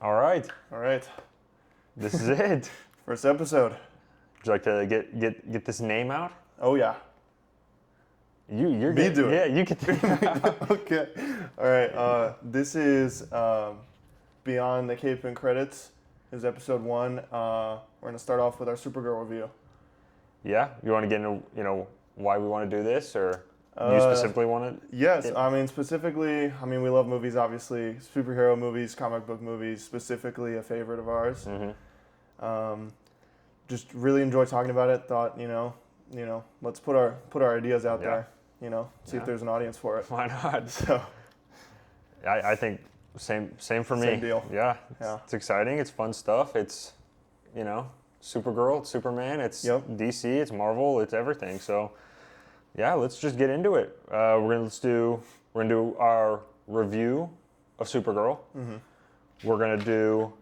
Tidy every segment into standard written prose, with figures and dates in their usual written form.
All right, All right. this is it. First episode. Would you like to get this name out? Oh, yeah. You're Me good. do it. Yeah, you get the Okay. All right. This is Beyond the Cape and Credits. This is episode 1. We're going to start off with our Supergirl review. Yeah, you want to get into why we want to do this, or you specifically want to? Yes. Specifically, we love movies, obviously. Superhero movies, comic book movies, specifically a favorite of ours. Mm-hmm. Just really enjoy talking about it. Thought, let's put our ideas out there. See if there's an audience for it. Why not? So, I think same for me. Same deal. Yeah, it's exciting. It's fun stuff. It's Supergirl, it's Superman, it's DC, it's Marvel, it's everything. So yeah, let's just get into it. We're gonna do our review of Supergirl. mm-hmm. We're gonna do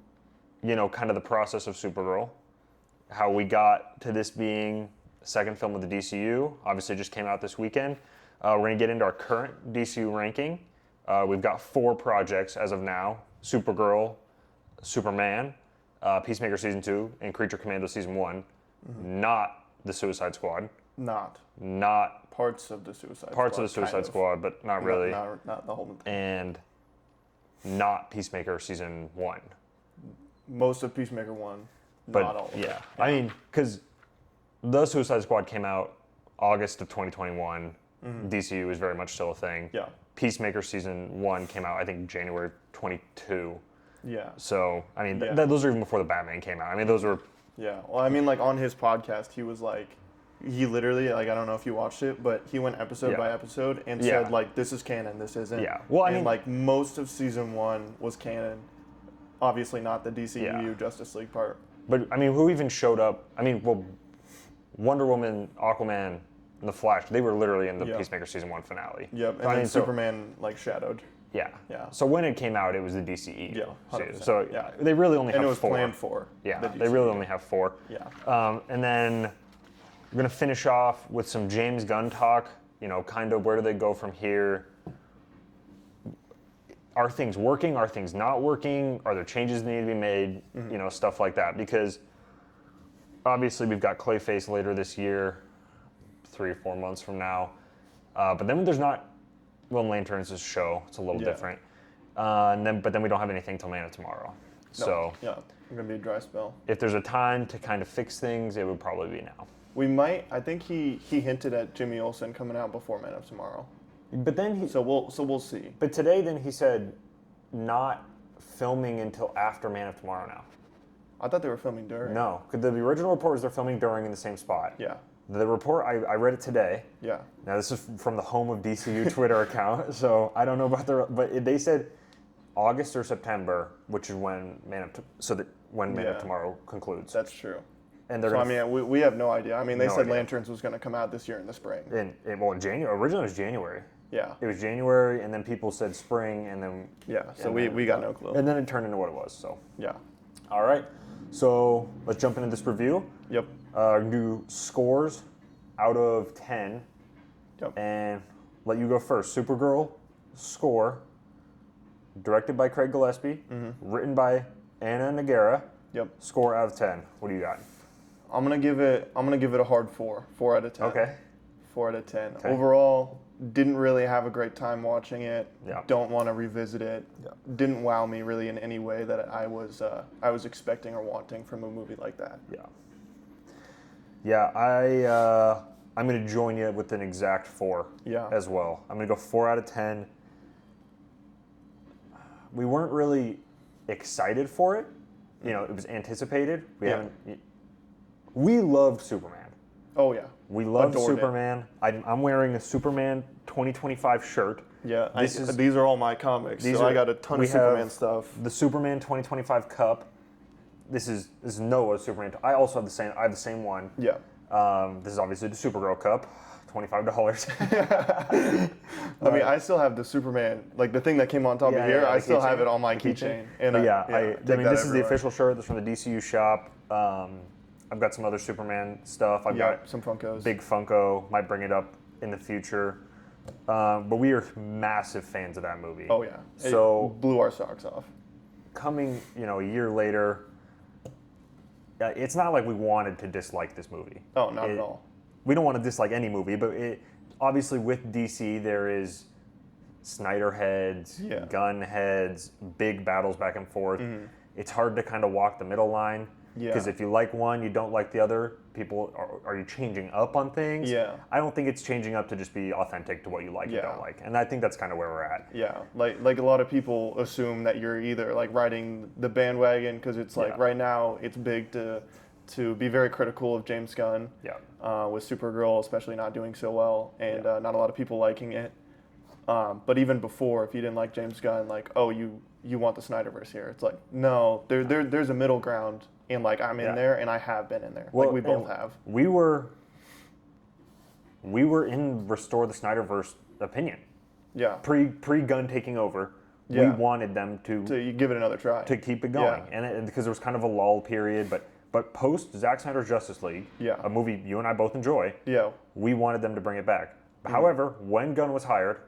kind of the process of Supergirl, how we got to this being the second film of the DCU. Obviously, it just came out this weekend. We're going to get into our current DCU ranking. We've got 4 projects as of now: Supergirl, Superman, Peacemaker Season 2, and Creature Commando Season 1. Mm-hmm. Not the Suicide Squad. Not Parts of the Suicide Squad. Parts of the Suicide Squad, but not really. Not the whole thing. And not Peacemaker Season 1. Most of Peacemaker 1, but not all of it. Yeah. Because the Suicide Squad came out August of 2021. Mm-hmm. DCU is very much still a thing. Yeah. Peacemaker Season 1 came out, I think, January 22. Yeah. So, those are even before the Batman came out. Those were... Yeah. Well, on his podcast, he was like, he literally, I don't know if you watched it, but he went episode by episode and said, this is canon, this isn't. Yeah. Well, most of Season 1 was canon. Obviously not the DCU Justice League part. But, who even showed up? Wonder Woman, Aquaman, and The Flash, they were literally in the Peacemaker Season 1 finale. Yep, and then Superman, shadowed. Yeah. Yeah. So when it came out, it was the DCE. Yeah, 100%. So they really only have 4. And it was planned for. Yeah, they really only have 4. Yeah. And then we're going to finish off with some James Gunn talk, kind of where do they go from here? Are things working? Are things not working? Are there changes that need to be made? Mm-hmm. Stuff like that. Because obviously we've got Clayface later this year, 3 or 4 months from now. But then there's not Lone Lantern's a show. It's a little different. But then we don't have anything till Man of Tomorrow. No. So yeah, it's going to be a dry spell. If there's a time to kind of fix things, it would probably be now. We might. I think he hinted at Jimmy Olsen coming out before Man of Tomorrow. But then So we'll see. But today, then he said, not filming until after Man of Tomorrow now. I thought they were filming during. No, because the original report was they're filming during in the same spot. Yeah. The report, I read it today. Yeah. Now this is from the Home of DCU Twitter account, so I don't know about but they said August or September, which is when Man of Tomorrow concludes. That's true. And they're we have no idea. They said idea. Lanterns was going to come out this year in the spring. In January. Originally it was January. Yeah. It was January, and then people said spring, and then... Yeah, so we got no clue. And then it turned into what it was, so... Yeah. All right, so let's jump into this review. Yep. Do scores out of 10. Yep. And let you go first. Supergirl, score. Directed by Craig Gillespie. Mm-hmm. Written by Anna Nagara. Yep. Score out of 10. What do you got? I'm gonna give it a hard 4. 4 out of 10. Okay. 4 out of 10. Okay. Overall, didn't really have a great time watching it. Yeah. Don't want to revisit it. Yeah. Didn't wow me really in any way that I was expecting or wanting from a movie like that. Yeah. Yeah, I'm going to join you with an exact 4 as well. I'm going to go 4 out of 10. We weren't really excited for it. It was anticipated. We loved Superman. Oh, yeah. We loved Adored Superman. I'm wearing a Superman 2025 shirt. Yeah, these are all my comics, so I got a ton of Superman stuff. The Superman 2025 cup. This is Noah's Superman. I also have the same. I have the same one. Yeah. This is obviously the Supergirl cup, $25. I still have the Superman, the thing that came on top of here. I still have it on my keychain. And this is the official shirt. That's from the DCU shop. I've got some other Superman stuff. I've got some Funkos. Big Funko. Might bring it up in the future. But we are massive fans of that movie. Oh yeah. So it blew our socks off. coming, a year later, it's not like we wanted to dislike this movie. Oh, not at all. We don't want to dislike any movie, but obviously with DC there is Snyder heads, Gunn heads, big battles back and forth. It's hard to kind of walk the middle line. Because if you like one, you don't like the other. People, are you changing up on things? Yeah. I don't think it's changing up to just be authentic to what you like and don't like. And I think that's kind of where we're at. Yeah, like a lot of people assume that you're either like riding the bandwagon because it's like right now it's big to be very critical of James Gunn. With Supergirl especially not doing so well and not a lot of people liking it. But even before, if you didn't like James Gunn, like, oh, you want the Snyderverse here. It's like, no, there's a middle ground. And like I'm in there, and I have been in there. Well, like we both have. We were in Restore the Snyderverse opinion. Yeah. Pre Gunn taking over, we wanted them to give it another try, to keep it going, and because there was kind of a lull period, but post Zack Snyder's Justice League, a movie you and I both enjoy, we wanted them to bring it back. However, when Gunn was hired,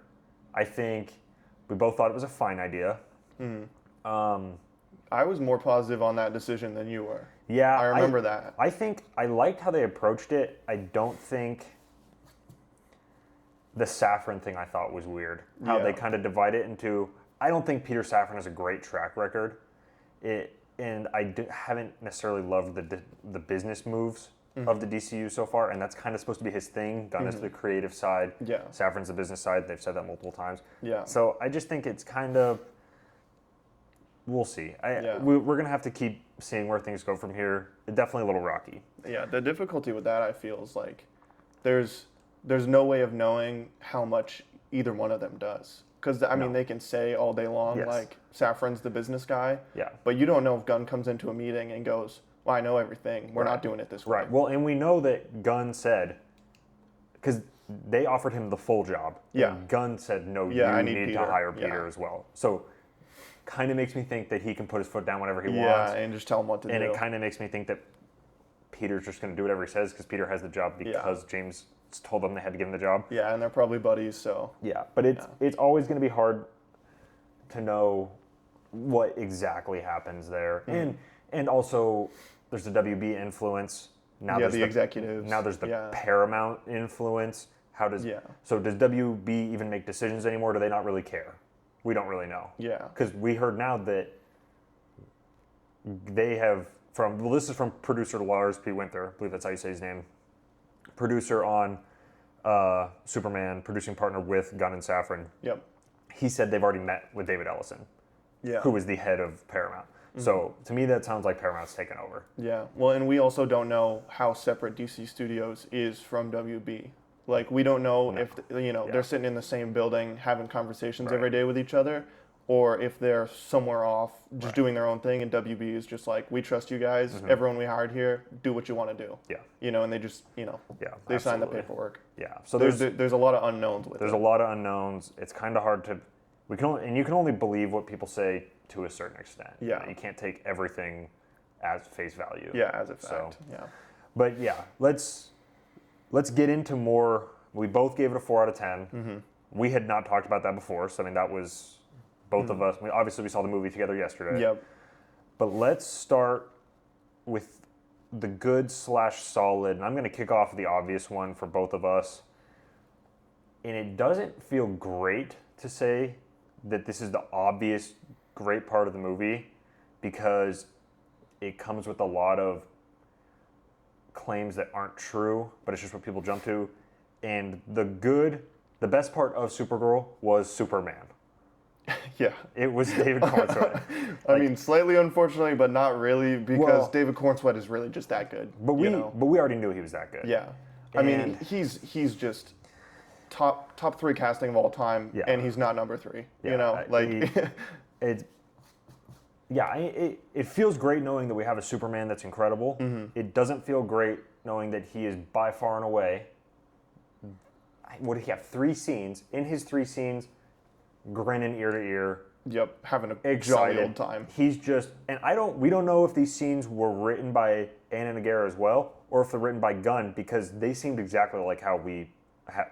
I think we both thought it was a fine idea. I was more positive on that decision than you were. Yeah, I remember that. I think I liked how they approached it. I don't think the Safran thing I thought was weird. How they kind of divide it into. I don't think Peter Safran has a great track record. And haven't necessarily loved the business moves of the DCU so far, and that's kind of supposed to be his thing. Gunn is the creative side. Safran's the business side. They've said that multiple times. So I just think it's kind of. We'll see. We're going to have to keep seeing where things go from here. Definitely a little rocky. Yeah, the difficulty with that, I feel, is like there's no way of knowing how much either one of them does. Because, I mean, they can say all day long, like, Safran's the business guy. But you don't know if Gunn comes into a meeting and goes, well, I know everything. We're not doing it this way. Right. Well, and we know that Gunn said, because they offered him the full job. And Gunn said, no, you need to hire Peter as well. So kind of makes me think that he can put his foot down whenever he wants. And just tell him what to do. And it kind of makes me think that Peter's just going to do whatever he says because Peter has the job because James told them they had to give him the job. Yeah, and they're probably buddies, so. Yeah, but it's always going to be hard to know what exactly happens there. And also, there's the WB influence. Now there's the executives. Now there's the Paramount influence. So does WB even make decisions anymore? Do they not really care? We don't really know. Yeah. Because we heard now that they have this is from producer Lars P. Winther, I believe that's how you say his name. Producer on Superman, producing partner with Gunn and Safran. Yep. He said they've already met with David Ellison, who is the head of Paramount. So to me, that sounds like Paramount's taken over. Yeah. Well, and we also don't know how separate DC Studios is from WB. Like, we don't know if, they're sitting in the same building having conversations every day with each other, or if they're somewhere off just doing their own thing, and WB is just like, we trust you guys, everyone we hired here, do what you want to do. Yeah. And they just, they sign the paperwork. Yeah. So there's a lot of unknowns with it. There's a lot of unknowns. It's kind of hard to, you can only believe what people say to a certain extent. Yeah. You can't take everything as face value. Yeah, as a fact. But yeah, Let's get into more. We both gave it a 4 out of 10. We had not talked about that before, so I mean that was both of us. Obviously, we saw the movie together yesterday. Yep. But let's start with the good/solid, and I'm going to kick off the obvious one for both of us. And it doesn't feel great to say that this is the obvious great part of the movie because it comes with a lot of claims that aren't true, but it's just what people jump to. And the best part of Supergirl was Superman. Yeah. It was David Cornsweet. I mean, slightly unfortunately, but not really, because David Cornsweet is really just that good. But we already knew he was that good. Yeah. I mean, he's just top 3 casting of all time, and he's not number 3. It feels great knowing that we have a Superman that's incredible. It doesn't feel great knowing that he is by far and away. What did he have? 3 scenes. In his 3 scenes, grinning ear to ear. Yep, having a jolly old time. He's just, and we don't know if these scenes were written by Anna Nagara as well, or if they're written by Gunn, because they seemed exactly like how we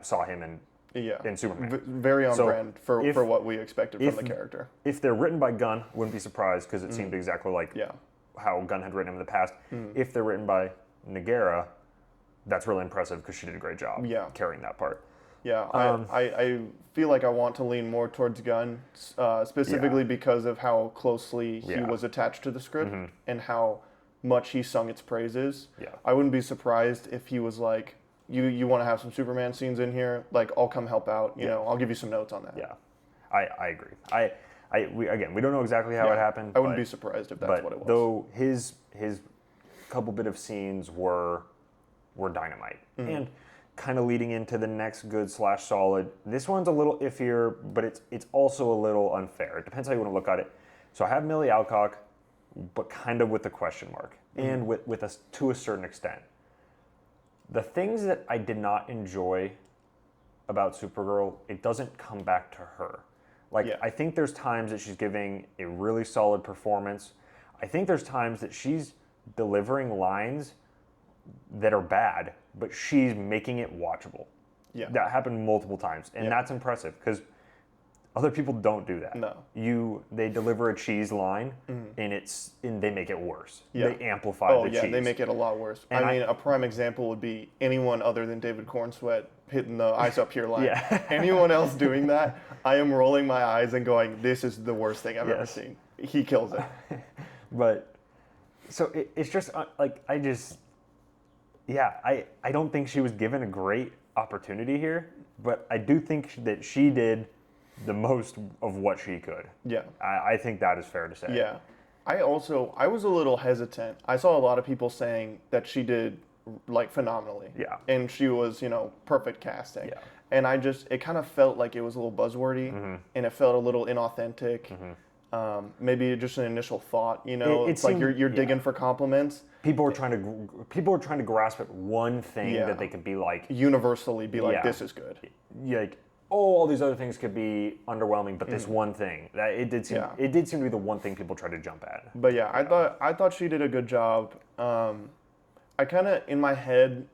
saw him in in Superman. Very on brand for what we expected from the character. If they're written by Gunn, wouldn't be surprised because it seemed exactly like how Gunn had written him in the past. If they're written by Negara, that's really impressive because she did a great job carrying that part. Yeah, I feel like I want to lean more towards Gunn, specifically because of how closely he was attached to the script and how much he sung its praises. Yeah. I wouldn't be surprised if he was like, you want to have some Superman scenes in here, like I'll come help out, you know, I'll give you some notes on that. Yeah, I agree. We don't know exactly how it happened. I wouldn't be surprised if that's what it was. Though his couple bit of scenes were dynamite. And kind of leading into the next good / solid. This one's a little iffier, but it's also a little unfair. It depends how you want to look at it. So I have Millie Alcock, but kind of with a question mark, and with us to a certain extent. The things that I did not enjoy about Supergirl, it doesn't come back to her. I think there's times that she's giving a really solid performance. I think there's times that she's delivering lines that are bad, but she's making it watchable. Yeah. That happened multiple times, and that's impressive because other people don't do that. No. They deliver a cheese line, and they make it worse. Yeah. They amplify the cheese. They make it a lot worse. And I mean, a prime example would be anyone other than David Cornsweet hitting the eyes up here line. Anyone else doing that, I am rolling my eyes and going, this is the worst thing I've ever seen. He kills it. But, so it's just, I don't think she was given a great opportunity here, but I do think that she did the most of what she could. Yeah. I think that is fair to say. Yeah. I was a little hesitant. I saw a lot of people saying that she did phenomenally. Yeah. And she was, perfect casting. Yeah. And it kind of felt like it was a little buzzwordy and it felt a little inauthentic. Maybe just an initial thought, it's like you're digging for compliments. People are trying to grasp at one thing that they could be like universally be like, this is good. All these other things could be underwhelming, but this one thing it did seem to be the one thing people tried to jump at. But I thought she did a good job. I kind of in my head,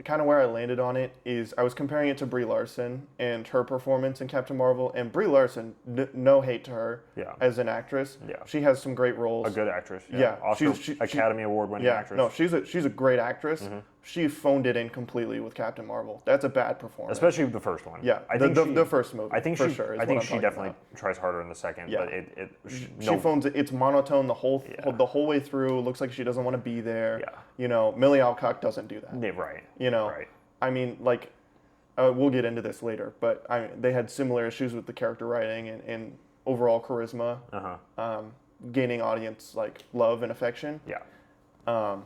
kind of where I landed on it is I was comparing it to Brie Larson and her performance in Captain Marvel. And Brie Larson, no hate to her as an actress. Yeah. She has some great roles. A good actress. Yeah. Also, Academy Award winning actress. No, she's a great actress. She phoned it in completely with Captain Marvel. That's a bad performance. Especially the first one. Yeah, the first movie. I think she definitely tries harder in the second. Yeah. But she phones it. It's monotone the whole way through. It looks like she doesn't want to be there. Yeah. Millie Alcock doesn't do that. Yeah, right. Right. I mean, we'll get into this later, but they had similar issues with the character writing and overall charisma, gaining audience love and affection. Yeah.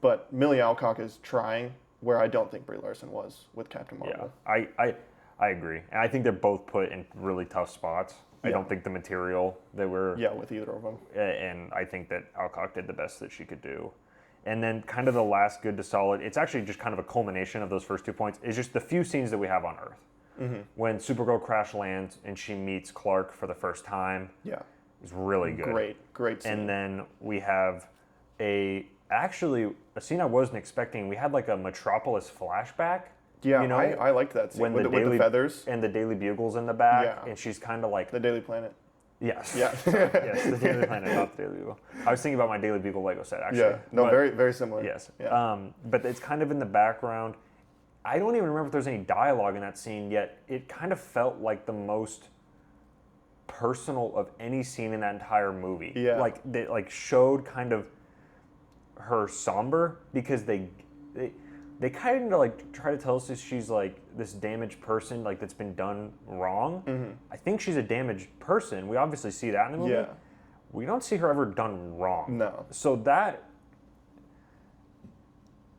But Millie Alcock is trying where I don't think Brie Larson was with Captain Marvel. Yeah, I agree. And I think they're both put in really tough spots. I don't think the material they were... Yeah, with either of them. And I think that Alcock did the best that she could do. And then kind of the last good to solid, it's actually just kind of a culmination of those first 2 points, is just the few scenes that we have on Earth. When Supergirl crash lands and she meets Clark for the first time. Yeah. It's really good. Great scene. And then we have a scene I wasn't expecting. We had a Metropolis flashback. Yeah, I liked that scene with the feathers. And the Daily Bugle's in the back, and she's kind of like... The Daily Planet. Yes. Yeah. Yes, the Daily Planet, not the Daily Bugle. I was thinking about my Daily Bugle Lego set, actually. Yeah, no, very, very similar. Yes. Yeah. But it's kind of in the background. I don't even remember if there's any dialogue in that scene, yet it kind of felt like the most personal of any scene in that entire movie. Yeah. They showed kind of her somber because they kind of try to tell us that she's this damaged person that's been done wrong. I think she's a damaged person. We obviously see that in the movie. Yeah. We don't see her ever done wrong. No. So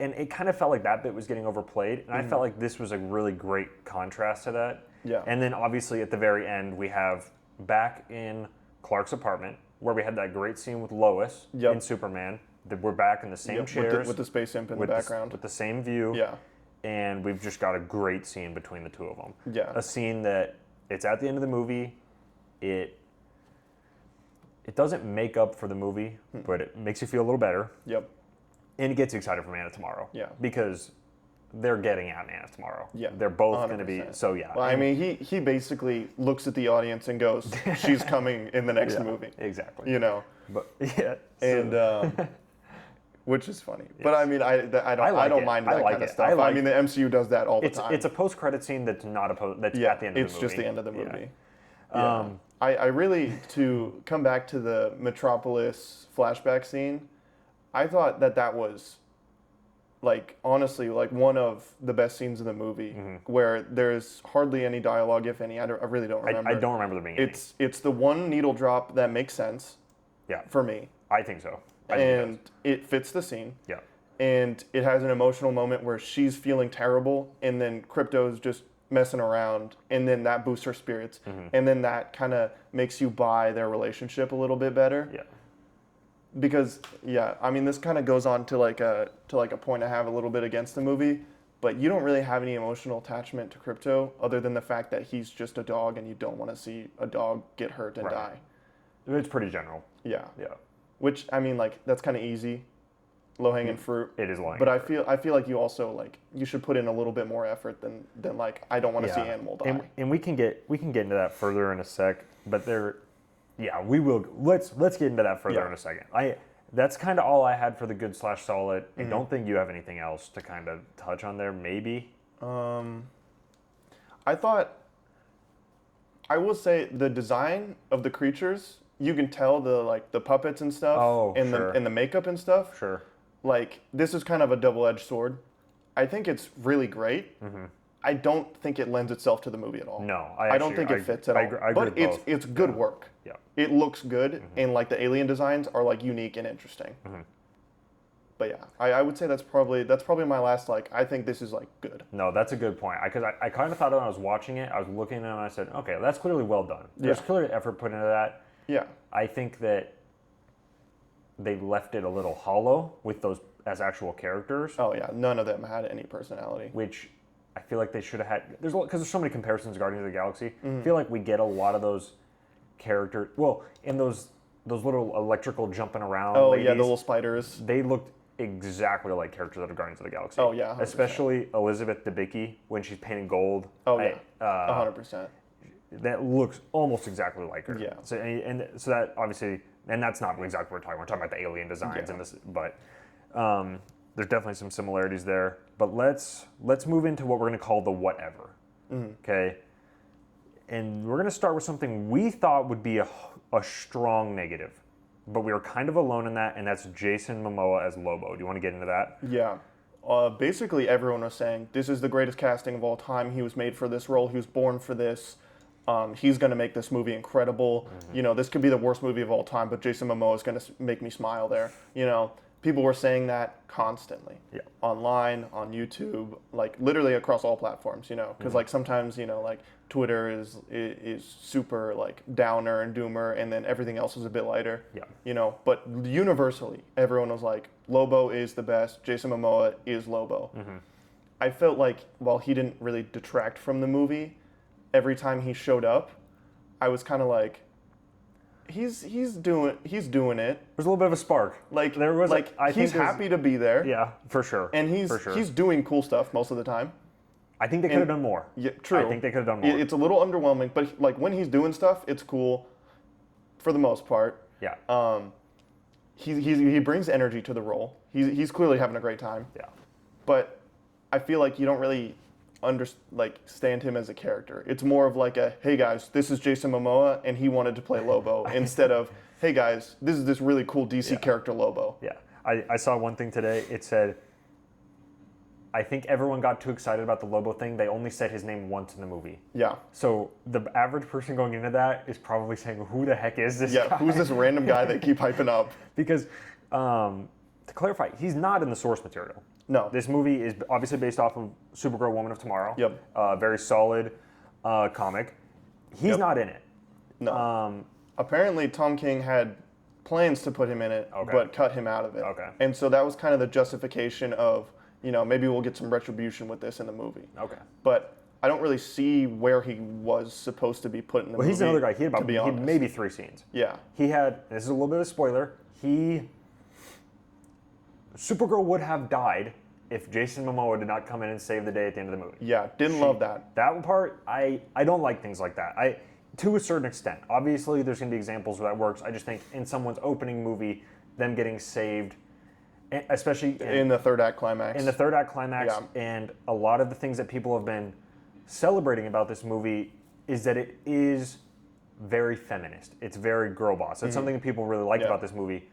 and it kind of felt like that bit was getting overplayed, and I felt like this was a really great contrast to that. Yeah. And then obviously at the very end we have back in Clark's apartment where we had that great scene with Lois in Superman. We're back in the same chairs. With the space imp in the background. With the same view. Yeah. And we've just got a great scene between the two of them. Yeah. A scene that, it's at the end of the movie. It doesn't make up for the movie, but it makes you feel a little better. Yep. And it gets you excited for Man of Tomorrow. Yeah. Because they're getting at Man of Tomorrow. Yeah, they're both going to be. So yeah. Well, I mean, he basically looks at the audience and goes, "She's coming in the next movie." Exactly. You know. But yeah. And which is funny. Yes. But I mean, I don't mind that kind of stuff. I mean, the MCU does that all the time. It's a post-credit scene that's not that's at the end of the movie. It's just the end of the movie. Yeah. I really, to come back to the Metropolis flashback scene, I thought that was, like, honestly, like one of the best scenes in the movie, where there's hardly any dialogue, if any. I really don't remember. I don't remember there being any. It's the one needle drop that makes sense. Yeah. For me. I think so. It fits the scene. Yeah. And it has an emotional moment where she's feeling terrible, and then Crypto's just messing around, and then that boosts her spirits, and then that kind of makes you buy their relationship a little bit better. Yeah. Because I mean, this kind of goes on to like a point I have a little bit against the movie, but you don't really have any emotional attachment to Crypto other than the fact that he's just a dog, and you don't want to see a dog get hurt and die. It's pretty general. Yeah. Yeah. Which, I mean, like, that's kind of easy, low-hanging fruit. It is low-hanging fruit. But I feel like you also, like, you should put in a little bit more effort than like, I don't want to see animal die. And we can get into that further in a sec, but we will. Let's get into that further in a second. That's kind of all I had for the good/solid. I don't think you have anything else to kind of touch on there, maybe. I will say the design of the creatures, you can tell the puppets and stuff, and the makeup and stuff. Sure. Like, this is kind of a double-edged sword. I think it's really great. I don't think it lends itself to the movie at all. No, I don't think it fits at all. I agree but it's good work. Yeah. It looks good, and like the alien designs are like unique and interesting. But yeah, I would say that's probably my last, like, I think this is like good. No, that's a good point. Because I kind of thought when I was watching it, I was looking at it and I said, okay, that's clearly well done. There's clearly effort put into that. Yeah. I think that they left it a little hollow with those as actual characters. Oh yeah, none of them had any personality. Which I feel like they should have had. Because there's so many comparisons to Guardians of the Galaxy. I feel like we get a lot of those characters. Well, in those little electrical jumping around. Oh ladies, yeah, the little spiders. They looked exactly like characters out of Guardians of the Galaxy. Oh yeah, 100%. Especially Elizabeth Debicki when she's painting gold. Oh yeah, 100%. That looks almost exactly like her. Yeah. So so that obviously, and that's not exactly what we're talking. We're talking about the alien designs and this, but there's definitely some similarities there. But let's move into what we're going to call the whatever. Okay. And we're going to start with something we thought would be a strong negative, but we were kind of alone in that, and that's Jason Momoa as Lobo. Do you want to get into that? Yeah. Basically, everyone was saying, this is the greatest casting of all time. He was made for this role. He was born for this. He's going to make this movie incredible. You know, this could be the worst movie of all time, but Jason Momoa is going to make me smile there. You know, people were saying that constantly. Yeah. Online, on YouTube, like literally across all platforms, you know, because like sometimes, you know, like Twitter is super like downer and doomer, and then everything else is a bit lighter. Yeah. You know, but universally, everyone was like, Lobo is the best. Jason Momoa is Lobo. I felt like while he didn't really detract from the movie, every time he showed up, I was kind of like, he's doing it. There's a little bit of a spark. Like there was like he's happy to be there. Yeah, for sure. And he's doing cool stuff most of the time. I think they could have done more. Yeah, true. I think they could have done more. It's a little underwhelming, but like when he's doing stuff, it's cool for the most part. Yeah. He brings energy to the role. He's clearly having a great time. Yeah. But I feel like you don't really stand him as a character. It's more of like a, hey guys, this is Jason Momoa and he wanted to play Lobo instead of, hey guys, this is this really cool DC character Lobo. Yeah. I saw one thing today. It said, I think everyone got too excited about the Lobo thing. They only said his name once in the movie. Yeah. So the average person going into that is probably saying, who the heck is this guy? Yeah, who's this random guy they keep hyping up? Because, to clarify, he's not in the source material. No. This movie is obviously based off of Supergirl, Woman of Tomorrow. Yep. Very solid comic. He's not in it. No. Apparently, Tom King had plans to put him in it, but cut him out of it. Okay. And so that was kind of the justification of, you know, maybe we'll get some retribution with this in the movie. Okay. But I don't really see where he was supposed to be put in the movie. Well, he's another guy. He had maybe 3 scenes. Yeah. He had, this is a little bit of a spoiler, Supergirl would have died if Jason Momoa did not come in and save the day at the end of the movie. Yeah, didn't love that. That part, I don't like things like that. To a certain extent. Obviously, there's going to be examples where that works. I just think in someone's opening movie, them getting saved, especially in the third act climax. In the third act climax, and a lot of the things that people have been celebrating about this movie is that it is very feminist. It's very girl boss. It's something that people really like about this movie.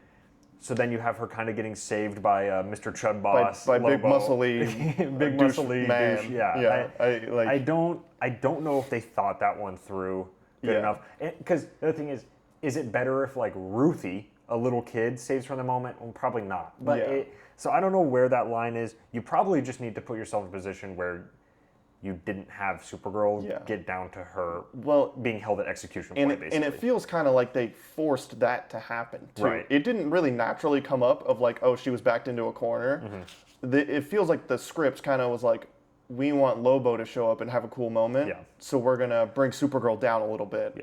So then you have her kind of getting saved by Mr. Chud Boss, by Lobo. big muscly, big muscly man. douche. Yeah, I don't know if they thought that one through good enough. Because the other thing is it better if like Ruthie, a little kid, saves her in the moment? Well, probably not. But so I don't know where that line is. You probably just need to put yourself in a position where you didn't have Supergirl get down to her being held at execution point, basically. And it feels kind of like they forced that to happen, too. Right. It didn't really naturally come up of like, oh, she was backed into a corner. It feels like the script kind of was like, we want Lobo to show up and have a cool moment, so we're going to bring Supergirl down a little bit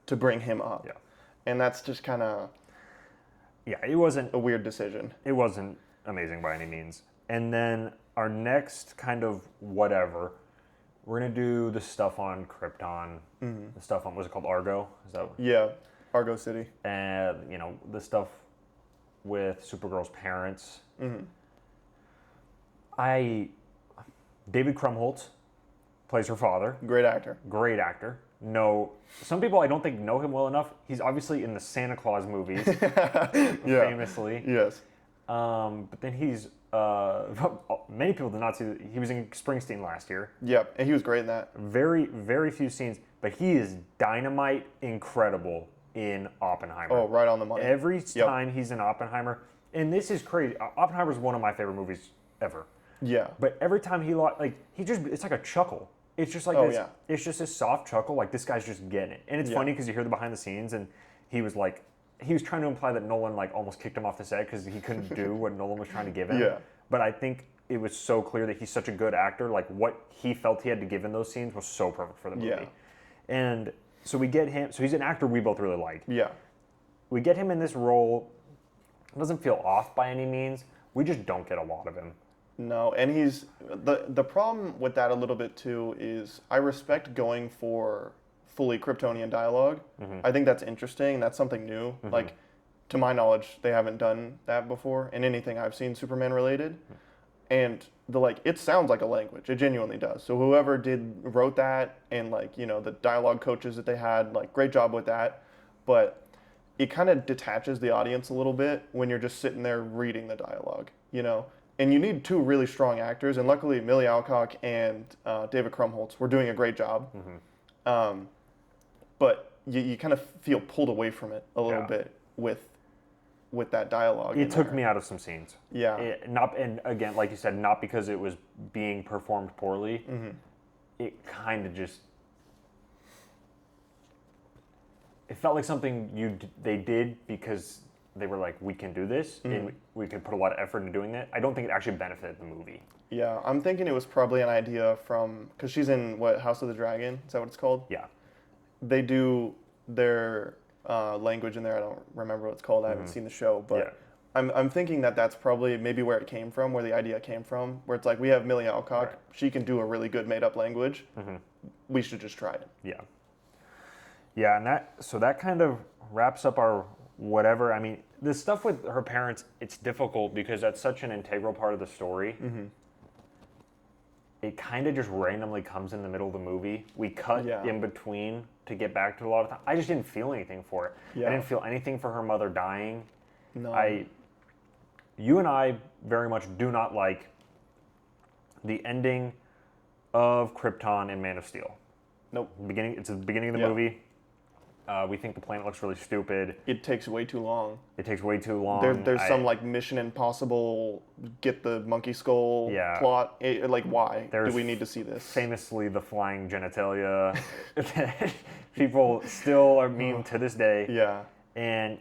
to bring him up. And that's just kind of it wasn't a weird decision. It wasn't amazing by any means. And then our next kind of whatever, we're going to do the stuff on Krypton, the stuff on, what's it called, Argo? Is that Argo City. And, the stuff with Supergirl's parents. David Krumholtz plays her father. Great actor. Great actor. No, some people I don't think know him well enough. He's obviously in the Santa Claus movies, famously. Yes. But then he's, many people did not see that he was in Springsteen last year. Yep, and he was great in that. Very, very few scenes, but he is dynamite incredible in Oppenheimer. Oh, right on the money. Every time he's in Oppenheimer, and this is crazy. Oppenheimer is one of my favorite movies ever. Yeah. But every time it's like a chuckle. It's just like it's just this soft chuckle, like this guy's just getting it. And it's funny because you hear the behind the scenes, and he was trying to imply that Nolan almost kicked him off the set because he couldn't do what Nolan was trying to give him. Yeah. But I think it was so clear that he's such a good actor. Like what he felt he had to give in those scenes was so perfect for the movie. Yeah. And so we get him. So he's an actor we both really like. Yeah. We get him in this role. It doesn't feel off by any means. We just don't get a lot of him. No, and he's the problem with that a little bit too is I respect going for fully Kryptonian dialogue. I think that's interesting. That's something new. Like, to my knowledge, they haven't done that before in anything I've seen Superman related. And it sounds like a language. It genuinely does. So whoever wrote that and the dialogue coaches that they had, great job with that. But it kind of detaches the audience a little bit when you're just sitting there reading the dialogue, And you need two really strong actors, and luckily Millie Alcock and David Krumholtz were doing a great job. But you kind of feel pulled away from it a little bit with that dialogue. It took me out of some scenes. Yeah. And again, like you said, not because it was being performed poorly. It kind of just... It felt like something they did because they were like, we can do this, and we could put a lot of effort into doing that. I don't think it actually benefited the movie. Yeah, I'm thinking it was probably an idea from... Because she's in, House of the Dragon? Is that what it's called? Yeah. They do their language in there. I don't remember what it's called. I haven't seen the show. But I'm thinking that's probably maybe where it came from, where the idea came from. Where it's like, we have Millie Alcock. Right. She can do a really good made-up language. We should just try it. Yeah. Yeah, and that kind of wraps up our... whatever. I mean, the stuff with her parents, it's difficult because that's such an integral part of the story. It kind of just randomly comes in the middle of the movie. We cut in between to get back to a lot of time. I just didn't feel anything for it. I didn't feel anything for her mother dying. No. You and I very much do not like the ending of Krypton and Man of Steel. Nope. It's the beginning of the movie. We think the planet looks really stupid. It takes way too long. There's some Mission Impossible, get the monkey skull plot. Why do we need to see this? Famously, the flying genitalia. People still are meme to this day. Yeah. And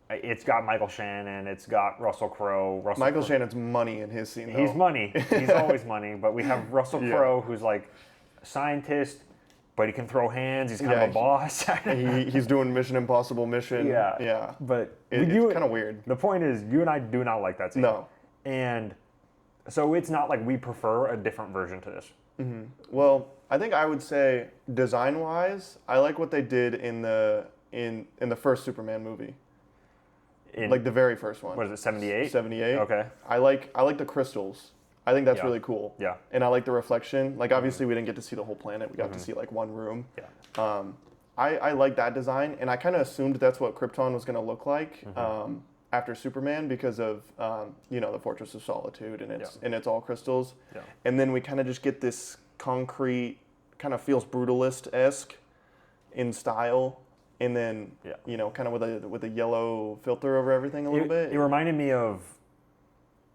it's got Michael Shannon. It's got Russell Crowe. Michael Shannon's money in his scene, though. He's money. He's always money. But we have Russell Crowe, who's a scientist. But he can throw hands. He's kind of a boss. He's doing Mission Impossible mission. Yeah. But it's kind of weird. The point is, you and I do not like that scene. No. And So it's not like we prefer a different version to this. Mm-hmm. Well, I think I would say design-wise, I like what they did in the first Superman movie. Like the very first one. What is it, 78? 78. Okay. I like the crystals. I think that's really cool. Yeah. And I like the reflection. Like obviously we didn't get to see the whole planet. We got to see like one room. Yeah. I like that design, and I kind of assumed that's what Krypton was going to look like after Superman because of the Fortress of Solitude and it's all crystals. Yeah. And then we kind of just get this concrete, kind of feels brutalist-esque in style. And then, kind of with a yellow filter over everything a little bit. It reminded me of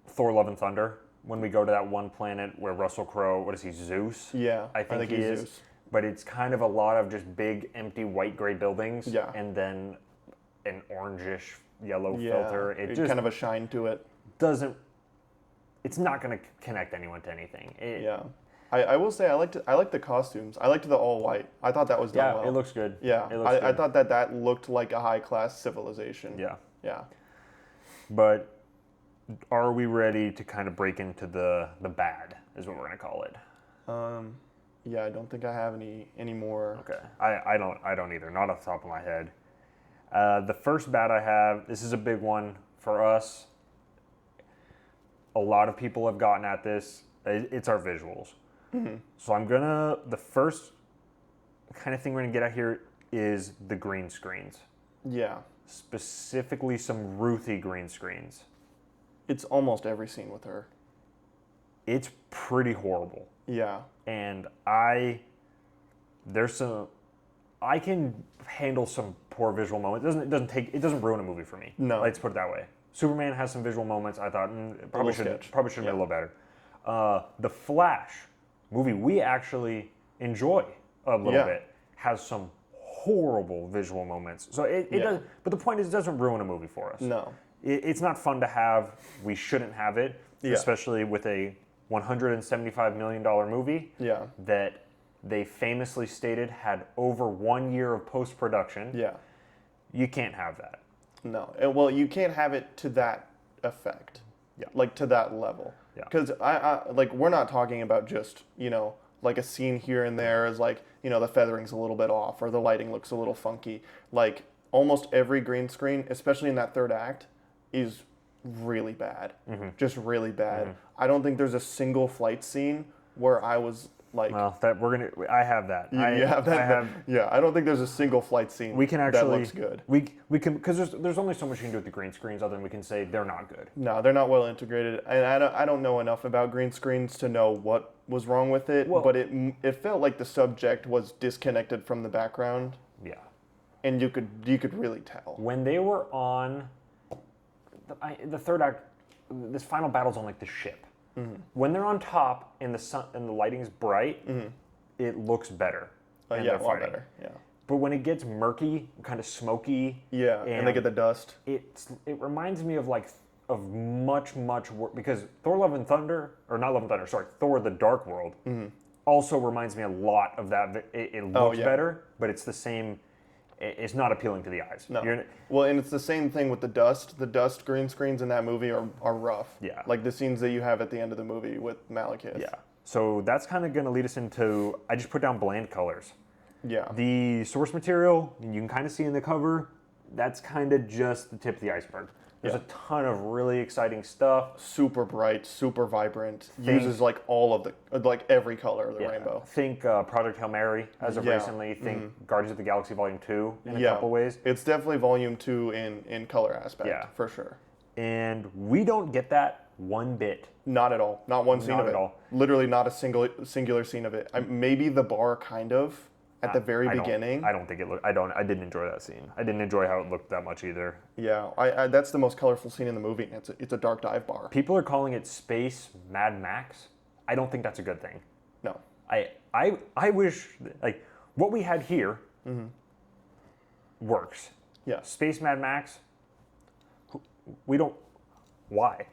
Thor: Love and Thunder when we go to that one planet where Russell Crowe, what is he, Zeus? Yeah, I think he is. Zeus. But it's kind of a lot of just big, empty, white, gray buildings. Yeah. And then an orangish yellow filter. It just kind of a shine to it. It's not going to connect anyone to anything. I will say I liked the costumes. I liked the all white. I thought that was done well. Yeah, it looks good. Yeah, I thought that looked like a high class civilization. Yeah. Yeah. But are we ready to kind of break into the bad? Is what we're gonna call it. Yeah, I don't think I have any more. Okay. I don't either. Not off the top of my head. The first bad I have. This is a big one for us. A lot of people have gotten at this. It's our visuals. Mm-hmm. So the first kind of thing we're going to get at here is the green screens. Yeah. Specifically some Ruthie green screens. It's almost every scene with her. It's pretty horrible. Yeah. And I can handle some poor visual moments. It doesn't ruin a movie for me. No. Let's put it that way. Superman has some visual moments. I thought probably should have been a little better. The Flash movie we actually enjoy a little bit has some horrible visual moments. So it does, but the point is it doesn't ruin a movie for us. No. It's not fun to have. We shouldn't have it, especially with a $175 million movie that they famously stated had over 1 year of post-production. Yeah. You can't have that. No. Well, you can't have it to that effect. Yeah. Like to that level. Yeah. Because we're not talking about just, like a scene here and there is like, the feathering's a little bit off or the lighting looks a little funky. Like almost every green screen, especially in that third act, is really bad. Mm-hmm. Just really bad. Mm-hmm. I don't think there's a single flight scene where I was like... Well, I have that. You have that? I don't think there's a single flight scene that looks good. We can, because there's only so much you can do with the green screens other than we can say they're not good. No, they're not well integrated. And I don't know enough about green screens to know what was wrong with it, but it felt like the subject was disconnected from the background. Yeah. And you could really tell. When they were on the third act, this final battle's on like the ship. Mm-hmm. When they're on top and the sun and the lighting's bright, it looks better. A lot better. Yeah. But when it gets murky, kind of smoky, and they get the dust, it reminds me of much work because Thor: Love and Thunder, or not Love and Thunder, sorry, Thor: The Dark World, also reminds me a lot of that. It looks better, but it's the same. It's not appealing to the eyes. No. And it's the same thing with the dust. The dust green screens in that movie are rough. Yeah. Like the scenes that you have at the end of the movie with Malekith. Yeah. So that's kind of going to lead us into, I just put down bland colors. Yeah. The source material, you can kind of see in the cover, that's kind of just the tip of the iceberg. There's a ton of really exciting stuff. Super bright, super vibrant. Uses like all of the, every color of the rainbow. Think Project Hail Mary as of recently. Think Guardians of the Galaxy Volume 2 in a couple ways. It's definitely Volume 2 in color aspect, for sure. And we don't get that one bit. Not at all. Not one scene of it. Not at all. Literally not a singular scene of it. Maybe the bar kind of. At the very beginning. I don't think it looked. I didn't enjoy that scene. I didn't enjoy how it looked that much either. Yeah, that's the most colorful scene in the movie. It's a dark dive bar. People are calling it Space Mad Max. I don't think that's a good thing. No. I wish what we had here works. Yeah. Space Mad Max. We don't. Why?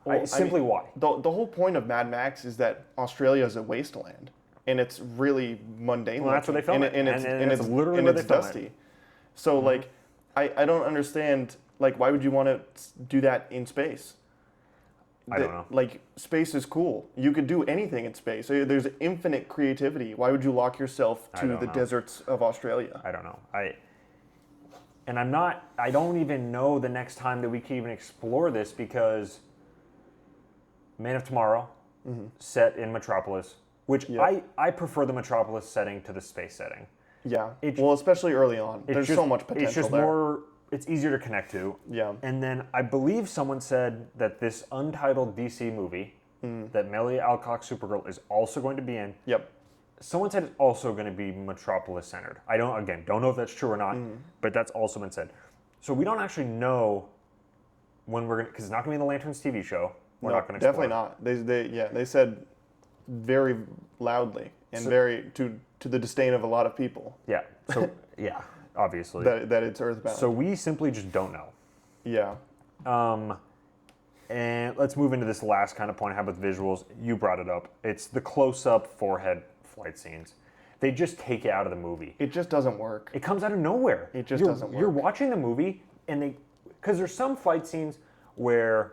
Why? The whole point of Mad Max is that Australia is a wasteland. And it's really mundane. Well, that's what they film it. And it's literally where they film dusty. it. So I don't understand why would you want to do that in space? I don't know. Like, space is cool. You could do anything in space. There's infinite creativity. Why would you lock yourself to the deserts of Australia? I don't know. I don't even know the next time that we can even explore this, because Man of Tomorrow, set in Metropolis, which I prefer the Metropolis setting to the space setting. Yeah. Well, especially early on. There's so much potential It's just there. it's easier to connect to. Yeah. And then I believe someone said that this untitled DC movie that Melly Alcock's Supergirl is also going to be in. Yep. Someone said it's also going to be Metropolis centered. I don't know if that's true or not, but that's also been said. So we don't actually know when we're going to, because it's not going to be in the Lanterns TV show. We're not going to explore. Definitely not. They said very loudly and very to the disdain of a lot of people. Yeah. So yeah, obviously that it's Earthbound. So we simply just don't know. Yeah. And let's move into this last kind of point I have with visuals. You brought it up. It's the close-up forehead flight scenes. They just take it out of the movie. It just doesn't work. It comes out of nowhere. It just doesn't work. You're watching the movie, and because there's some fight scenes where,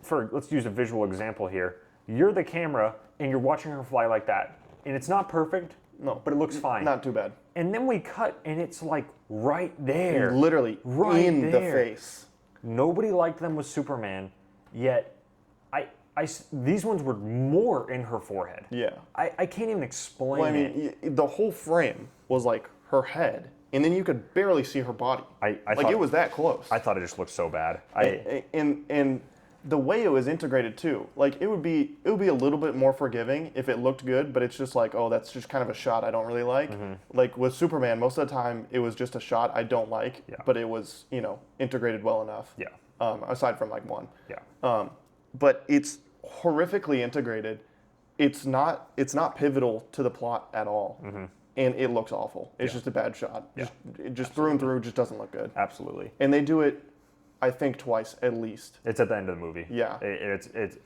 let's use a visual example here. You're the camera, and you're watching her fly like that, and it's not perfect. No, but it looks fine. Not too bad. And then we cut, and it's like right there, literally right in there. the face. Nobody liked them with Superman, yet these ones were more in her forehead. Yeah. I can't even explain Well, I mean, the whole frame was like her head, and then you could barely see her body. I thought, it was that close. I thought it just looked so bad. And the way it was integrated too, like it would be a little bit more forgiving if it looked good, but it's just like, oh, that's just kind of a shot I don't really like. Like with Superman, most of the time it was just a shot I don't like, but it was integrated well enough. Yeah. Aside from like one. Yeah. But it's horrifically integrated. It's not pivotal to the plot at all, and it looks awful. It's just a bad shot. Yeah. Just through and through, just doesn't look good. Absolutely. And they do it, I think, twice at least. It's at the end of the movie. Yeah.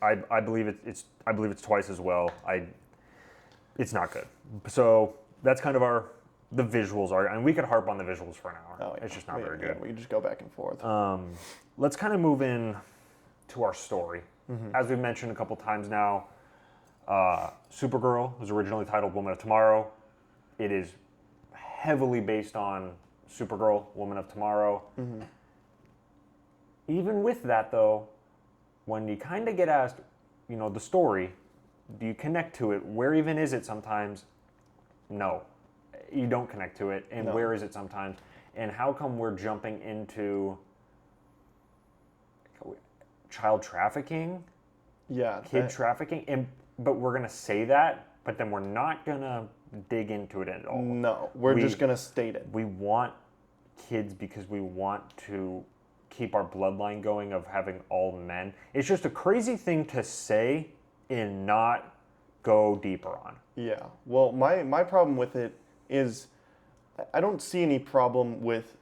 I believe it's twice as well. It's not good. So that's kind of the visuals are, and we could harp on the visuals for an hour. Oh, yeah. It's just not very good. We can just go back and forth. Let's kind of move in to our story. As we've mentioned a couple times now, Supergirl was originally titled Woman of Tomorrow. It is heavily based on Supergirl, Woman of Tomorrow. Even with that, though, when you kind of get asked, the story, do you connect to it? Where even is it sometimes? No, you don't connect to it. And where is it sometimes? And how come we're jumping into child trafficking? Yeah. Kid trafficking? But we're going to say that, but then we're not going to dig into it at all. No, we're just going to state it. We want kids because we want to keep our bloodline going of having all men. It's just a crazy thing to say and not go deeper on. Yeah. Well, my problem with it is I don't see any problem with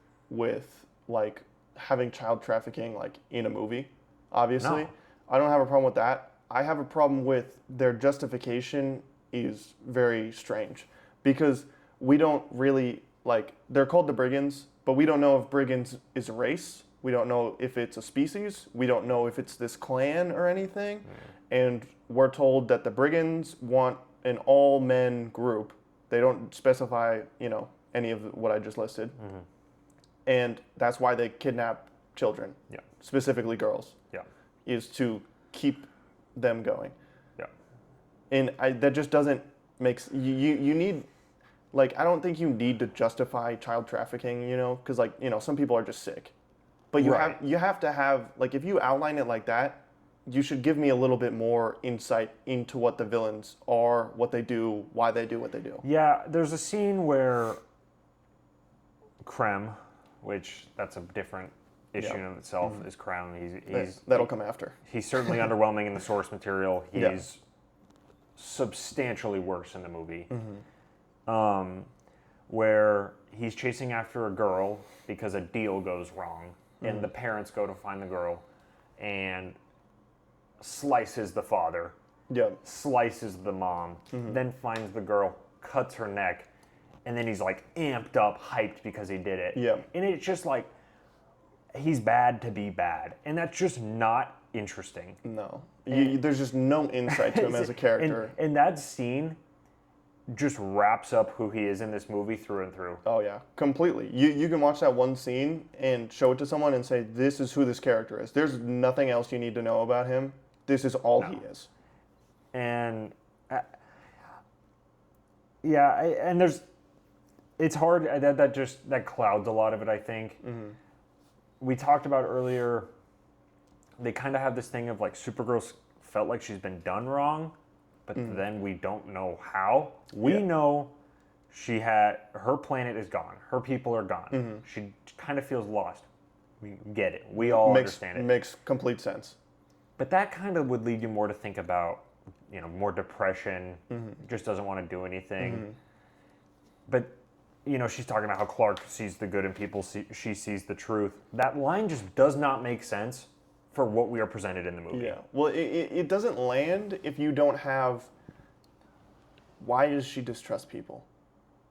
like having child trafficking like in a movie. Obviously, No. I don't have a problem with that. I have a problem with their justification is very strange because we don't really they're called the Brigands, but we don't know if Brigands is a race. We don't know if it's a species. We don't know if it's this clan or anything. And we're told that the Brigands want an all-men group. They don't specify, any of what I just listed. And that's why they kidnap children, specifically girls, is to keep them going. And that just doesn't make you need, I don't think you need to justify child trafficking, because some people are just sick. But you have to have, if you outline it like that, you should give me a little bit more insight into what the villains are, what they do, why they do what they do. Yeah, there's a scene where Krem, which that's a different issue in itself, is Krem. That'll come after. He's certainly underwhelming in the source material. He's substantially worse in the movie. Where he's chasing after a girl because a deal goes wrong. And the parents go to find the girl and slices the father, slices the mom, then finds the girl, cuts her neck, and then he's amped up, hyped because he did it. And it's just he's bad to be bad, and that's just not interesting. No, there's just no insight to him as a character. And that scene just wraps up who he is in this movie through and through. Oh yeah, completely. You can watch that one scene and show it to someone and say, this is who this character is. There's nothing else you need to know about him. This is all he is. And and it's hard, that clouds a lot of it, I think. Mm-hmm. We talked about earlier, they kind of have this thing of like Supergirl felt like she's been done wrong, but then we don't know how. We know her planet is gone. Her people are gone. Mm-hmm. She kind of feels lost. We get it. We all understand it. Makes complete sense. But that kind of would lead you more to think about, more depression, just doesn't want to do anything. Mm-hmm. But, she's talking about how Clark sees the good in people, she sees the truth. That line just does not make sense for what we are presented in the movie. Yeah. Well, it doesn't land if you don't have, why does she distrust people?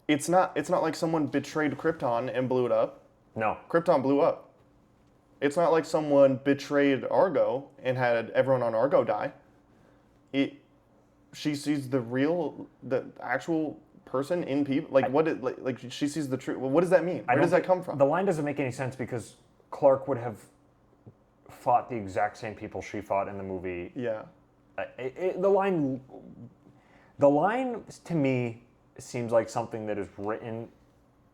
It's not like someone betrayed Krypton and blew it up. No. Krypton blew up. It's not like someone betrayed Argo and had everyone on Argo die. She sees the actual person in people. She sees the truth. What does that mean? Where does that come from? The line doesn't make any sense because Clark would have fought the exact same people she fought in the movie. Yeah. The line to me seems like something that is written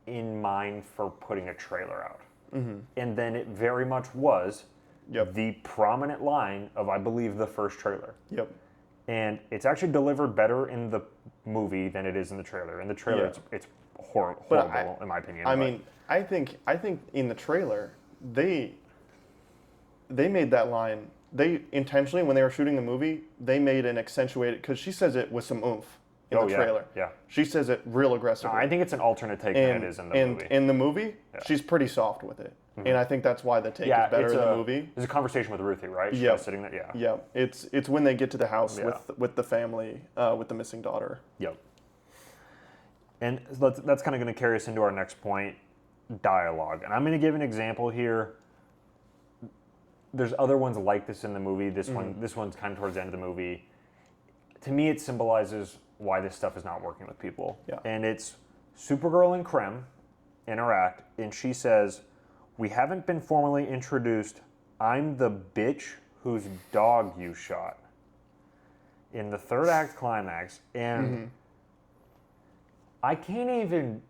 in mind for putting a trailer out. Mm-hmm. And then it very much was the prominent line of, I believe, the first trailer. Yep. And it's actually delivered better in the movie than it is in the trailer. In the trailer, it's horrible in my opinion. I think in the trailer, they made that line. They intentionally, when they were shooting the movie, they made an accentuated, because she says it with some oomph in the trailer. Yeah. She says it real aggressively. I think it's an alternate take than it is in the movie. In the movie, she's pretty soft with it. Mm-hmm. And I think that's why the take is better in the movie. There's a conversation with Ruthie, right? She's sitting there. Yeah. Yeah. It's when they get to the house with the family, with the missing daughter. Yep. And that's kind of going to carry us into our next point, dialogue. And I'm going to give an example here. There's other ones like this in the movie. This one's kind of towards the end of the movie. To me, it symbolizes why this stuff is not working with people. Yeah. And it's Supergirl and Krem interact, and she says, "We haven't been formally introduced. I'm the bitch whose dog you shot." In the third act climax, and I can't even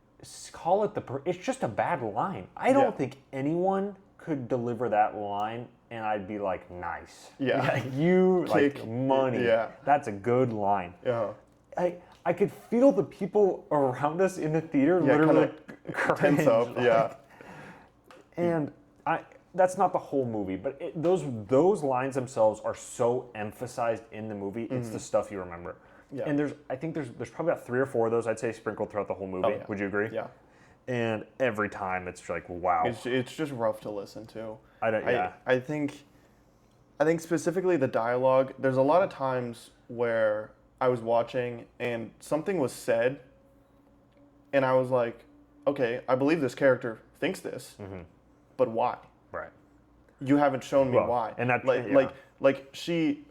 call it it's just a bad line. I don't think anyone could deliver that line and I'd be like, nice. Yeah. You like money. Yeah. That's a good line. Yeah. I could feel the people around us in the theater literally cringe. Tense up. Yeah. And that's not the whole movie, but those lines themselves are so emphasized in the movie. It's the stuff you remember. Yeah. And I think there's probably about 3 or 4 of those I'd say sprinkled throughout the whole movie. Oh, yeah. Would you agree? Yeah. And every time it's like, wow. It's just rough to listen to. I think specifically the dialogue, there's a lot of times where I was watching and something was said and I was like, okay, I believe this character thinks this, but why? Right. You haven't shown me why. And that, like she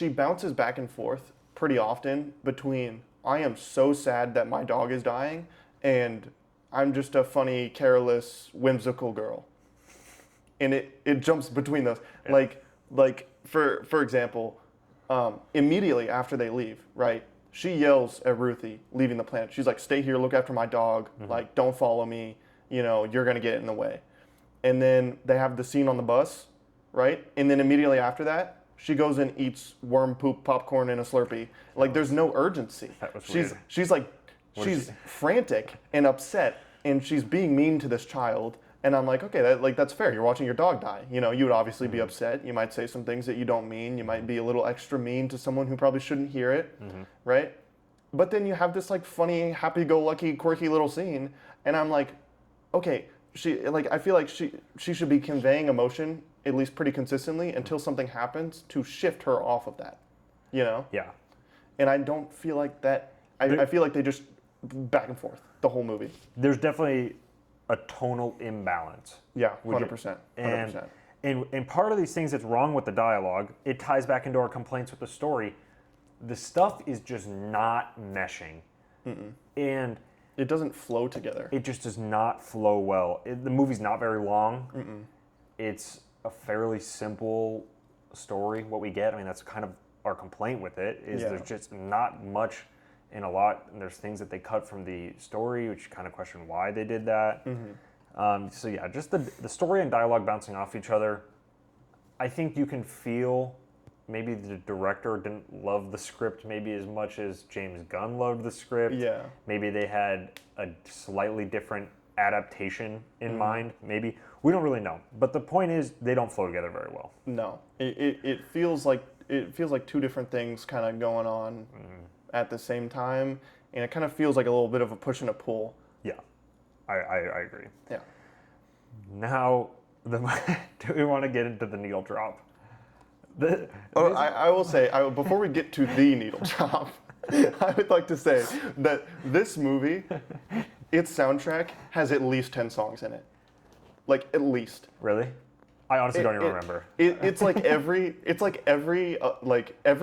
bounces back and forth pretty often between, I am so sad that my dog is dying, and I'm just a funny, careless, whimsical girl. And it jumps between those. Yeah. Like for example, immediately after they leave, right? She yells at Ruthie leaving the planet. She's like, "Stay here, look after my dog. Like, don't follow me. You're gonna get in the way." And then they have the scene on the bus, right? And then immediately after that, she goes and eats worm poop popcorn in a Slurpee. Like, there's no urgency. That was weird. She's frantic and upset, and she's being mean to this child. And I'm like, okay, that's fair. You're watching your dog die. You would obviously be upset. You might say some things that you don't mean. You might be a little extra mean to someone who probably shouldn't hear it, right? But then you have this like funny, happy-go-lucky, quirky little scene, and I'm like, okay, I feel like she should be conveying emotion at least pretty consistently until something happens to shift her off of that, Yeah. And I don't feel like that. I feel like they just back and forth the whole movie. There's definitely a tonal imbalance. Yeah, 100%. 100%. And part of these things that's wrong with the dialogue, it ties back into our complaints with the story. The stuff is just not meshing. And it doesn't flow together. It just does not flow well. The movie's not very long. It's a fairly simple story, what we get. I mean, that's kind of our complaint with it, is there's just not much in a lot. And there's things that they cut from the story, which you kind of question why they did that. So yeah, just the story and dialogue bouncing off each other. I think you can feel maybe the director didn't love the script maybe as much as James Gunn loved the script. Yeah. Maybe they had a slightly different adaptation in mind. Maybe. We don't really know. But the point is, they don't flow together very well. No. It feels like two different things kind of going on at the same time, and it kind of feels like a little bit of a push and a pull. Yeah. I agree. Yeah. Now, do we want to get into the needle drop? I will say, before we get to the needle drop, I would like to say that this movie, its soundtrack has at least 10 songs in it. Like, at least. Really? I honestly don't even remember. It's like every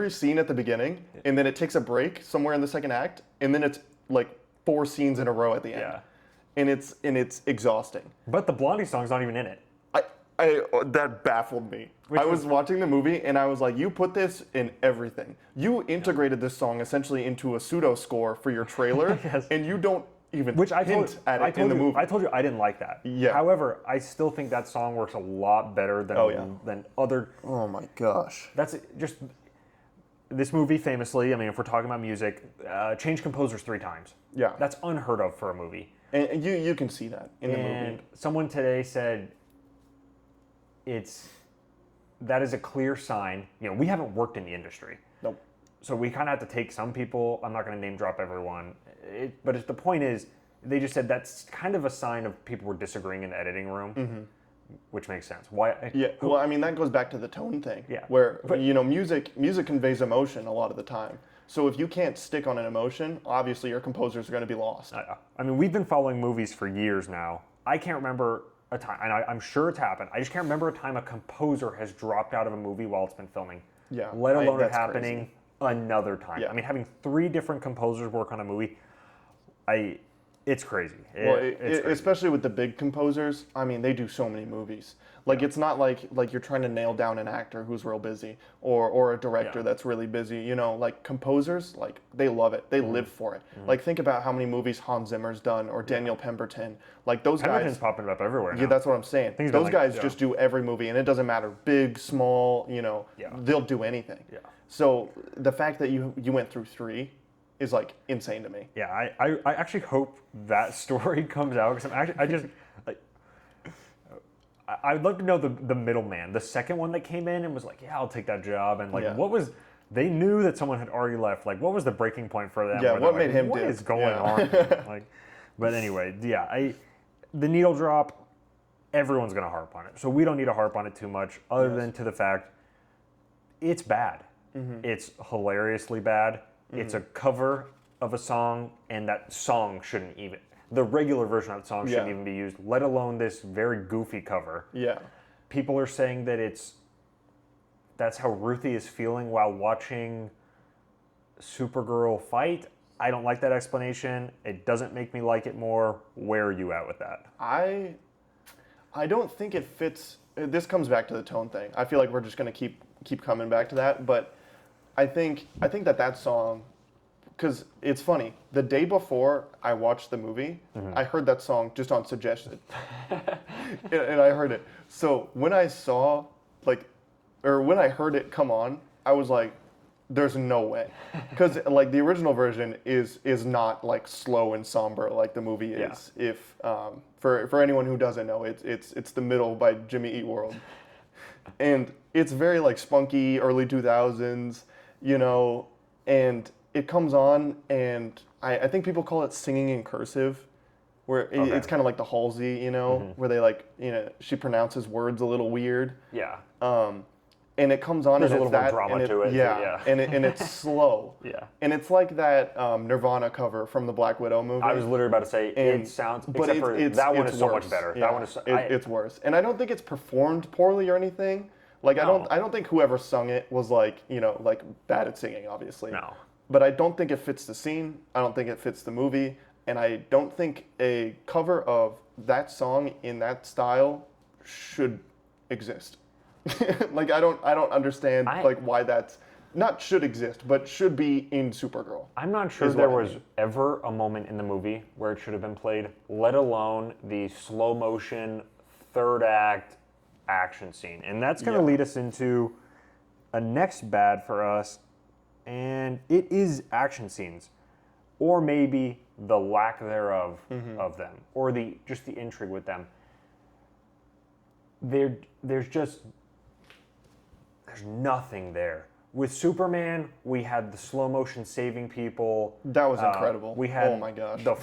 scene at the beginning, and then it takes a break somewhere in the second act, and then it's like 4 scenes in a row at the end. Yeah. And it's exhausting. But the Blondie song's not even in it. That baffled me. I was watching the movie and I was like, you put this in everything. You integrated this song essentially into a pseudo score for your trailer, and you don't even hint at it in the movie. I told you I didn't like that. Yeah. However, I still think that song works a lot better than other. Oh my gosh. That's just this movie famously. I mean, if we're talking about music, changed composers 3 times. Yeah. That's unheard of for a movie. And you can see that in the movie. And someone today said that is a clear sign. You know, we haven't worked in the industry. Nope. So we kind of have to take some people. I'm not going to name drop everyone. But the point is, they just said that's kind of a sign of people were disagreeing in the editing room, which makes sense. Why? Yeah. Well, I mean, that goes back to the tone thing. Yeah. Where, music conveys emotion a lot of the time. So if you can't stick on an emotion, obviously your composers are going to be lost. I mean, we've been following movies for years now. I can't remember a time, and I'm sure it's happened. I just can't remember a time a composer has dropped out of a movie while it's been filming. Yeah. Let alone it happening another time. Yeah. I mean, having 3 different composers work on a movie, it's crazy. It's crazy. Especially with the big composers. I mean, they do so many movies. Like, it's not like you're trying to nail down an actor who's real busy or a director that's really busy. You know, like composers, like they love it. They live for it. Like, think about how many movies Hans Zimmer's done or Daniel Pemberton. Like, those Pemberton's guys. popping up everywhere now. Yeah, that's what I'm saying. Those guys just do every movie, and it doesn't matter, big, small. They'll do anything. Yeah. So the fact that you went through 3 is like insane to me. Yeah, I actually hope that story comes out because I'd love to know the middleman, the second one that came in and was like, yeah, I'll take that job, and what was. They knew that someone had already left. Like, what was the breaking point for them? Yeah, what made him What dip? is going on? But anyway, the needle drop, everyone's going to harp on it. So we don't need to harp on it too much other than to the fact it's bad. It's hilariously bad. It's a cover of a song, and that song shouldn't even... The regular version of that song shouldn't even be used, let alone this very goofy cover. Yeah. People are saying that that's how Ruthie is feeling while watching Supergirl fight. I don't like that explanation. It doesn't make me like it more. Where are you at with that? I don't think it fits. This comes back to the tone thing. I feel like we're just going to keep coming back to that, but I think that song, because it's funny, the day before I watched the movie, I heard that song just on suggestion. and I heard it. So when I when I heard it come on, I was like, there's no way. Because like the original version is not like slow and somber like the movie is. Yeah. If for anyone who doesn't know, it's The Middle by Jimmy Eat World. And it's very like spunky, early 2000s, and it comes on, and I think people call it singing in cursive, where it's kind of like the Halsey, where they she pronounces words a little weird. Yeah. and it comes on There's and a it's little more that, drama and to it. Yeah, and it's slow. Yeah. And it's like that Nirvana cover from the Black Widow movie. I was literally about to say, it sounds, but except for that one is so much better. Yeah, That one is, it's worse. And I don't think it's performed poorly or anything. Like, No. I don't think whoever sung it was like, like bad at singing, obviously. No. But I don't think it fits the scene. I don't think it fits the movie. And I don't think a cover of that song in that style should exist. Like, I don't understand like why that's not should exist, but should be in Supergirl. I'm not sure there was ever a moment in the movie where it should have been played, let alone the slow motion third act action scene. And that's going to lead us into a next bad for us, and it is action scenes, or maybe the lack thereof of them, or just the intrigue with them. There's nothing there. With Superman, we had the slow motion saving people. That was incredible. We had oh my gosh. the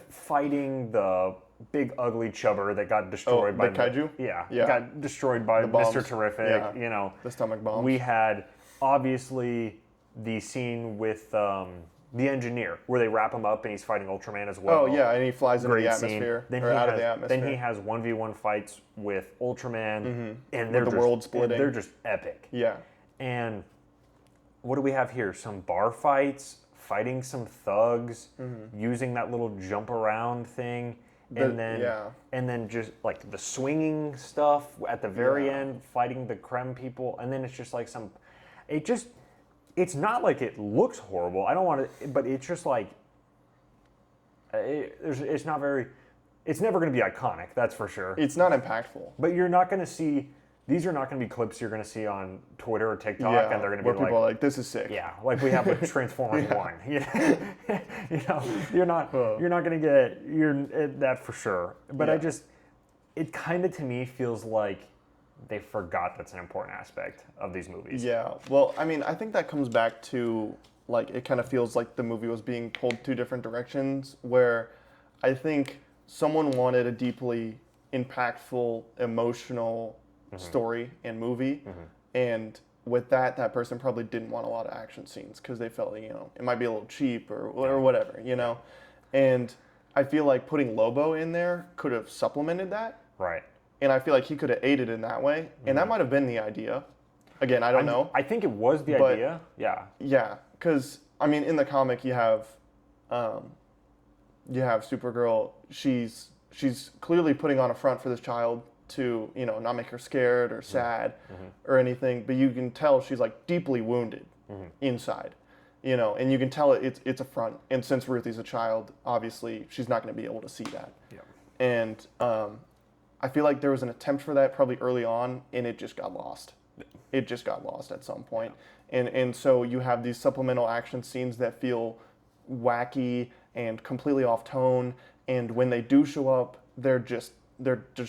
fighting the big ugly chubber that got destroyed by the kaiju. Yeah, got destroyed by Mr. Terrific. Yeah. The stomach bombs. We had obviously the scene with the engineer where they wrap him up and he's fighting Ultraman as well. Oh yeah, and he flies into the Great atmosphere scene. out of the atmosphere. Then he has 1v1 fights with Ultraman, and the world splitting. They're just epic. Yeah. And what do we have here? Some bar fights, fighting some thugs, using that little jump around thing, and then just like the swinging stuff at the very end, fighting the Krem people, and then it's just like it's not like it looks horrible. I don't want to, but it's just like it's not very. It's never going to be iconic, that's for sure. It's not impactful. But you're not going to see. These are not going to be clips you're going to see on Twitter or TikTok, and they're going to be where people are like, "This is sick." Yeah, like we have with Transformers 1. You're not going to get that for sure. But it kind of to me feels like they forgot that's an important aspect of these movies. Yeah. Well, I mean, I think that comes back to like it kind of feels like the movie was being pulled two different directions. Where I think someone wanted a deeply impactful, emotional story and movie, and with that person probably didn't want a lot of action scenes because they felt it might be a little cheap or whatever, and I feel like putting Lobo in there could have supplemented that, right? And I feel like he could have aided in that way, and that might have been the idea. Again, I don't know. I think it was the idea. Yeah, because I mean, in the comic you have Supergirl. She's clearly putting on a front for this child to not make her scared or sad or anything, but you can tell she's like deeply wounded inside, and you can tell it's a front. And since Ruthie's a child, obviously she's not going to be able to see that. Yeah. And I feel like there was an attempt for that probably early on, and it just got lost. It just got lost at some point. And so you have these supplemental action scenes that feel wacky and completely off tone, and when they do show up, they're just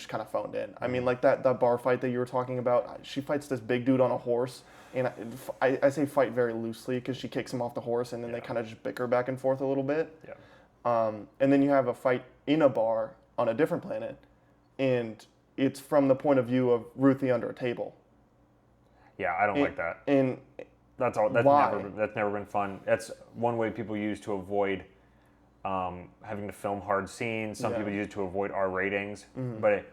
kind of phoned in. I mean, like that bar fight that you were talking about, she fights this big dude on a horse, and I say fight very loosely because she kicks him off the horse, and then they kind of just bicker back and forth a little bit. Yeah. And then you have a fight in a bar on a different planet, and it's from the point of view of Ruthie under a table. Yeah, I don't like that. And that's all. That's never been fun. That's one way people use to avoid having to film hard scenes. Some people use it to avoid R ratings. But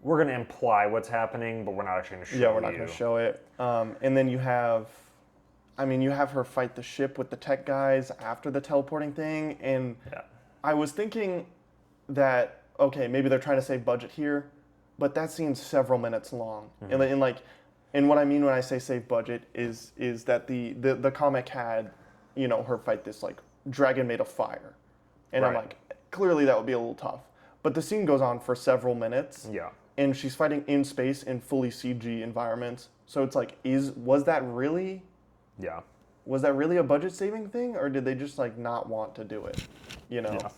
we're going to imply what's happening, but we're not actually going to show it. Yeah, we're not going to show it. And then you have her fight the ship with the tech guys after the teleporting thing. And I was thinking that, okay, maybe they're trying to save budget here, but that scene's several minutes long. And what I mean when I say save budget is that the comic had, her fight this like dragon made of fire. And I'm like, clearly that would be a little tough. But the scene goes on for several minutes. Yeah. And she's fighting in space in fully CG environments. So it's like, was that really a budget saving thing, or did they just like not want to do it? Yeah.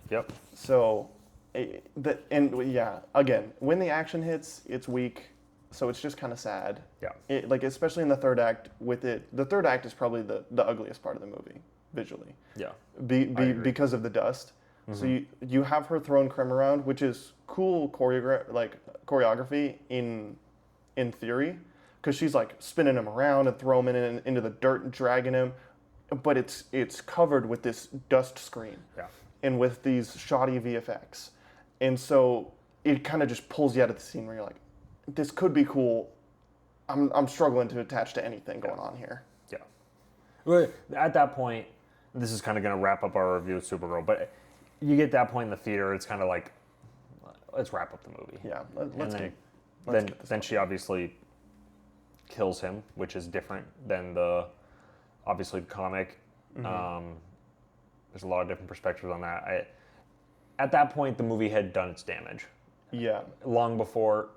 Yep. So, again, when the action hits, it's weak. So it's just kind of sad. Yeah. Especially in the third act with it. The third act is probably the ugliest part of the movie, visually. Yeah. Because of the dust. So you have her throwing Krem around, which is cool choreography in in theory, because she's like spinning him around and throwing him into the dirt and dragging him, but it's covered with this dust screen and with these shoddy VFX, and so it kind of just pulls you out of the scene where you're like, this could be cool. I'm struggling to attach to anything going on here. Yeah. Well, at that point, this is kind of going to wrap up our review of Supergirl, but you get that point in the theater, it's kind of like, let's wrap up the movie. Yeah. Then she obviously kills him, which is different than the comic. Mm-hmm. There's a lot of different perspectives on that. At that point, the movie had done its damage. Yeah. Long before.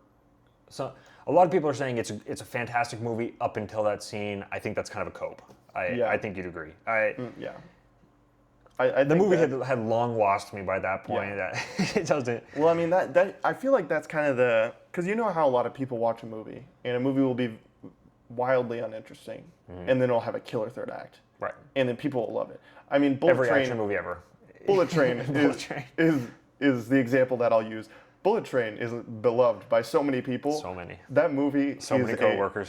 So a lot of people are saying it's a fantastic movie up until that scene. I think that's kind of a cope. I think you'd agree. Yeah. The movie had long lost me by that point. Yeah. That it doesn't. Well, I mean that I feel like that's kind of because you know how a lot of people watch a movie and a movie will be wildly uninteresting, and then it'll have a killer third act, right? And then people will love it. I mean, Every action movie ever. Bullet Train is the example that I'll use. Bullet Train is beloved by so many people. So many. That movie. So many coworkers.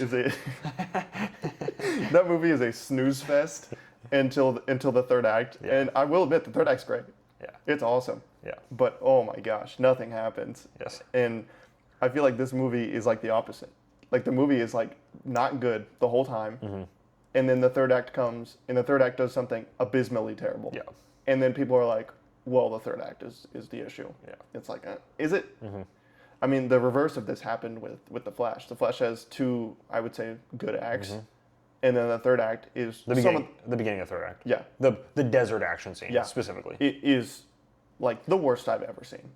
That movie is a snooze fest until the third act, and I will admit the third act's great. Yeah. It's awesome. Yeah. But oh my gosh, nothing happens. Yes. And I feel like this movie is like the opposite. Like the movie is like not good the whole time, and then the third act comes, and the third act does something abysmally terrible. Yeah. And then people are like, well, the third act is the issue. Yeah. It's like, is it? Mm-hmm. I mean, the reverse of this happened with The Flash. The Flash has two, I would say, good acts, and then the third act is the beginning of the third act. Yeah. The desert action scene, specifically. It is like the worst I've ever seen.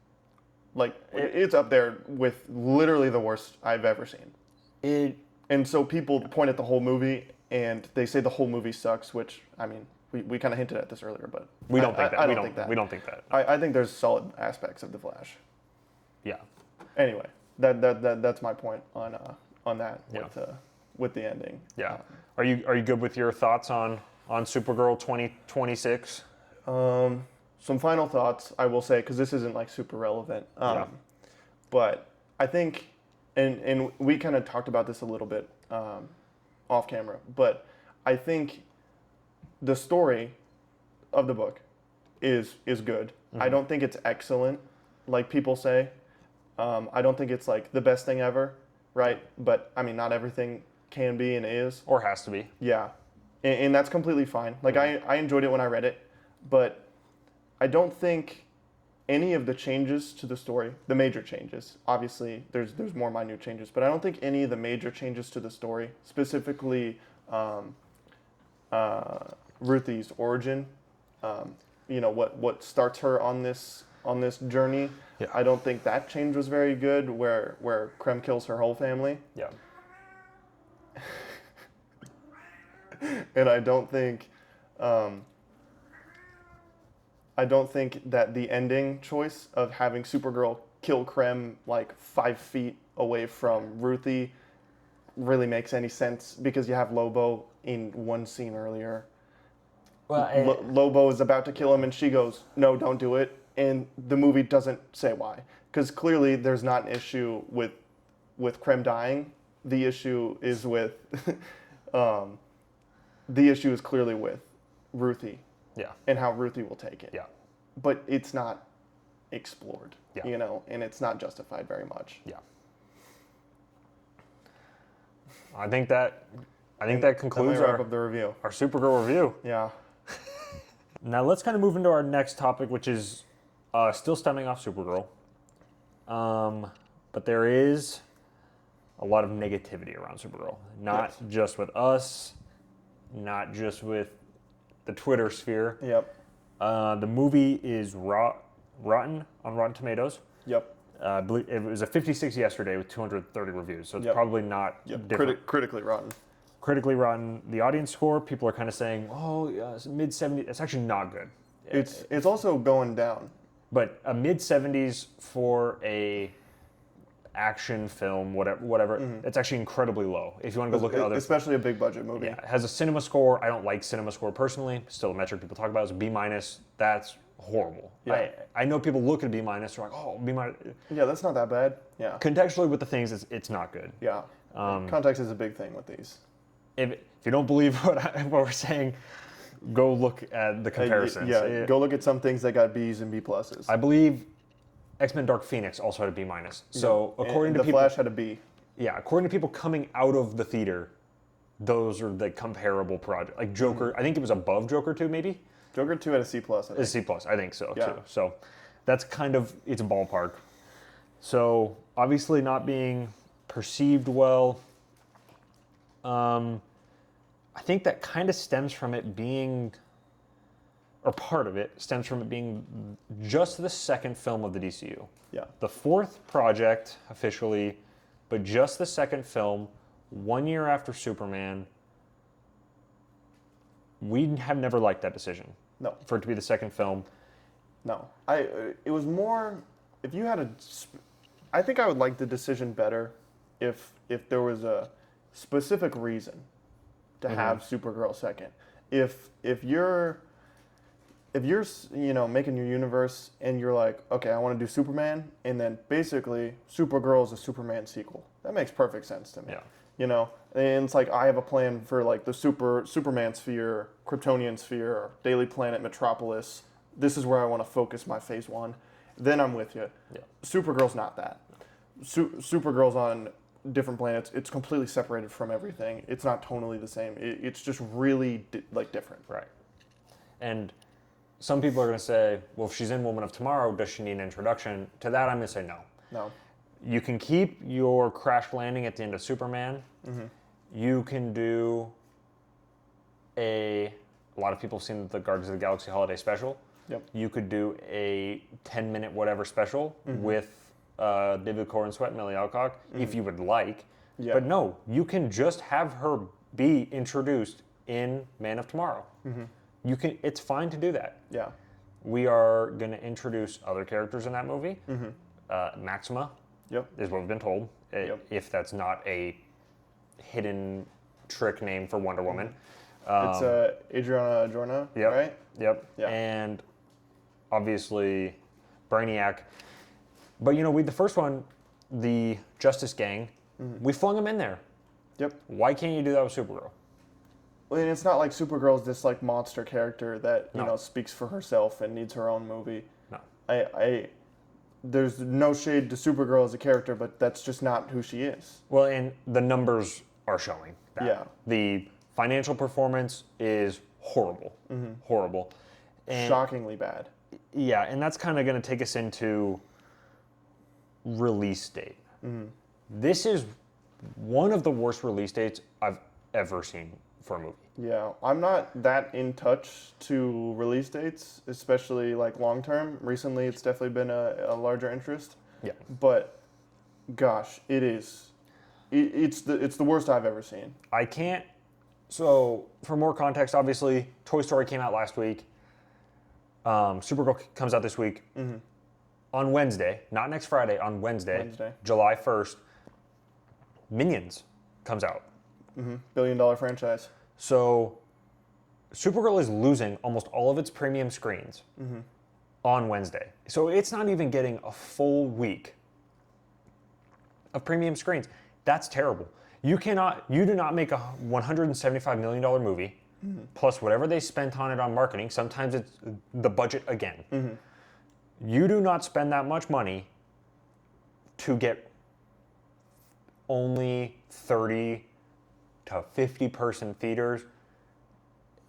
Like it's up there with literally the worst I've ever seen. And so people point at the whole movie and they say the whole movie sucks, which I mean we kind of hinted at this earlier, but we don't think that. I don't think that. We don't think that. I think there's solid aspects of The Flash. Yeah. Anyway, that's my point on that with the ending. Yeah. Are you good with your thoughts on Supergirl 2026? Some final thoughts I will say, because this isn't like super relevant. But I think, and we kind of talked about this a little bit off camera, but I think the story of the book is good. Mm-hmm. I don't think it's excellent, like people say. I don't think it's like the best thing ever, right? But I mean, not everything can be and is. Or has to be. Yeah. And that's completely fine. Like I enjoyed it when I read it, but I don't think any of the changes to the story, the major changes, obviously there's more minute changes, but I don't think any of the major changes to the story, specifically Ruthie's origin, what starts her on this journey. Yeah. I don't think that change was very good, where Krem kills her whole family. Yeah. And I don't think that the ending choice of having Supergirl kill Krem like 5 feet away from Ruthie really makes any sense, because you have Lobo in one scene earlier. Well, Lobo is about to kill him and she goes, no, don't do it. And the movie doesn't say why. Because clearly there's not an issue with Krem dying. The issue is with, clearly with Ruthie. Yeah. And how Ruthie will take it. Yeah. But it's not explored, yeah. And it's not justified very much. Yeah. I think that concludes wrap up the review. Our Supergirl review. Yeah. Now let's kind of move into our next topic, which is still stemming off Supergirl. But there is a lot of negativity around Supergirl. Not just with us, not just with the Twitter sphere. Yep. The movie is rotten on Rotten Tomatoes. Yep. I believe it was a 56 yesterday with 230 reviews, so it's probably not different. Critically rotten. Critically rotten. The audience score, people are kind of saying, it's mid-70s. It's actually not good. It's also going down. But a mid-70s for a action film, whatever, it's actually incredibly low. If you want to go look at other... Especially a big budget movie. Yeah, it has a cinema score. I don't like cinema score personally. Still a metric people talk about is B-. That's horrible. Yeah. I know people look at B-, they're like, B-. Yeah, that's not that bad. Yeah. Contextually with the things, it's not good. Yeah. Context is a big thing with these. If you don't believe what we're saying, go look at the comparisons. Go look at some things that got Bs and B pluses. I believe X-Men Dark Phoenix also had a B-. So according to the people, Flash had a B. Yeah, according to people coming out of the theater, those are the comparable project. Like Joker, I think it was above Joker 2 maybe? Joker 2 had a C+. A C+, I think so too. So that's kind of, it's a ballpark. So obviously not being perceived well. I think that kind of stems from it being, or part of it stems from it being just the second film of the DCU. Yeah. The fourth project officially, but just the second film, 1 year after Superman. We have never liked that decision. No. For it to be the second film. No. It was more, if you had I think I would like the decision better if there was a specific reason to have Supergirl second. If you're making your universe and you're like, okay, I want to do Superman, and then basically Supergirl is a Superman sequel. That makes perfect sense to me. Yeah. And it's like I have a plan for like the Superman sphere, Kryptonian sphere, Daily Planet, Metropolis. This is where I want to focus my phase 1. Then I'm with you. Yeah. Supergirl's not that. Supergirl's on different planets. It's completely separated from everything. It's not tonally the same. It's just really different. Right. And some people are going to say, well, if she's in Woman of Tomorrow, does she need an introduction? To that, I'm going to say no. No. You can keep your crash landing at the end of Superman. You can do a lot of people have seen the Guardians of the Galaxy Holiday Special. Yep. You could do a 10-minute whatever special with David Corenswet and Millie Alcock if you would like. Yeah. But no, you can just have her be introduced in Man of Tomorrow. You can. It's fine to do that. Yeah. We are going to introduce other characters in that movie. Maxima is what we've been told. If that's not a hidden trick name for Wonder Woman. It's Adriana Jorna, right? Yep. Yeah. And obviously Brainiac. But the first one, the Justice Gang, we flung them in there. Yep. Why can't you do that with Supergirl? Well, and it's not like Supergirl's this like monster character that speaks for herself and needs her own movie. No. There's no shade to Supergirl as a character, but that's just not who she is. Well, and the numbers are showing that. Yeah. The financial performance is horrible. Horrible. And shockingly bad. Yeah, and that's kind of going to take us into release date. This is one of the worst release dates I've ever seen for a movie. Yeah, I'm not that in touch to release dates, especially like long term. Recently, it's definitely been a larger interest. Yeah. But gosh, it is. It's the worst I've ever seen. I can't. So for more context, obviously, Toy Story came out last week. Supergirl comes out this week. On Wednesday, not next Friday, on Wednesday. July 1st, Minions comes out. $1 billion franchise. So Supergirl is losing almost all of its premium screens on Wednesday. So it's not even getting a full week of premium screens. That's terrible. You do not make a $175 million movie plus whatever they spent on it on marketing. Sometimes it's the budget again. You do not spend that much money to get only 30 to 50 person theaters.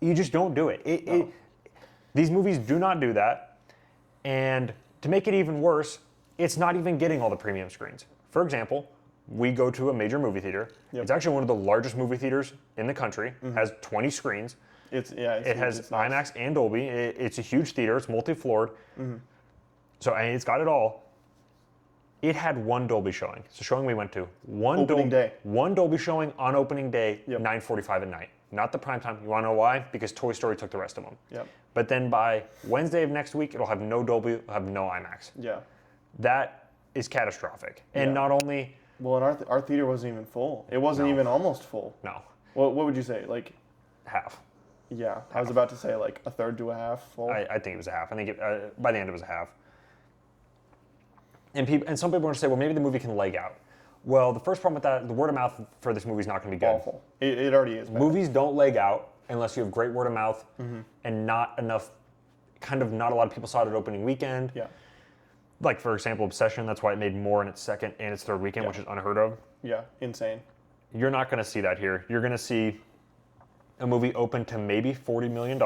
You just don't do it. These movies do not do that. And to make it even worse, it's not even getting all the premium screens. For example, we go to a major movie theater. It's actually one of the largest movie theaters in the country. Has 20 screens. It has IMAX and Dolby. It's a huge theater. It's multi-floored. So it's got it all. It had one Dolby showing. It's the showing we went to. One Dolby showing on opening day, 9:45 at night. Not the prime time. You want to know why? Because Toy Story took the rest of them. But then by Wednesday of next week, it'll have no Dolby, it'll have no IMAX. That is catastrophic. And not only... Well, and our theater wasn't even full. It wasn't even almost full. No. What would you say? Like... Half. Yeah. Half. I was about to say like a third to a half full. I think it was a half. I think by the end it was a half. And some people are going to say, well, maybe the movie can leg out. Well, the first problem with that, the word of mouth for this movie is not going to be good. Awful. It already is bad. Movies don't leg out unless you have great word of mouth and not enough, not a lot of people saw it at opening weekend. Yeah. Like, for example, Obsession, that's why it made more in its second and its third weekend, which is unheard of. Yeah, insane. You're not going to see that here. You're going to see a movie open to maybe $40 million.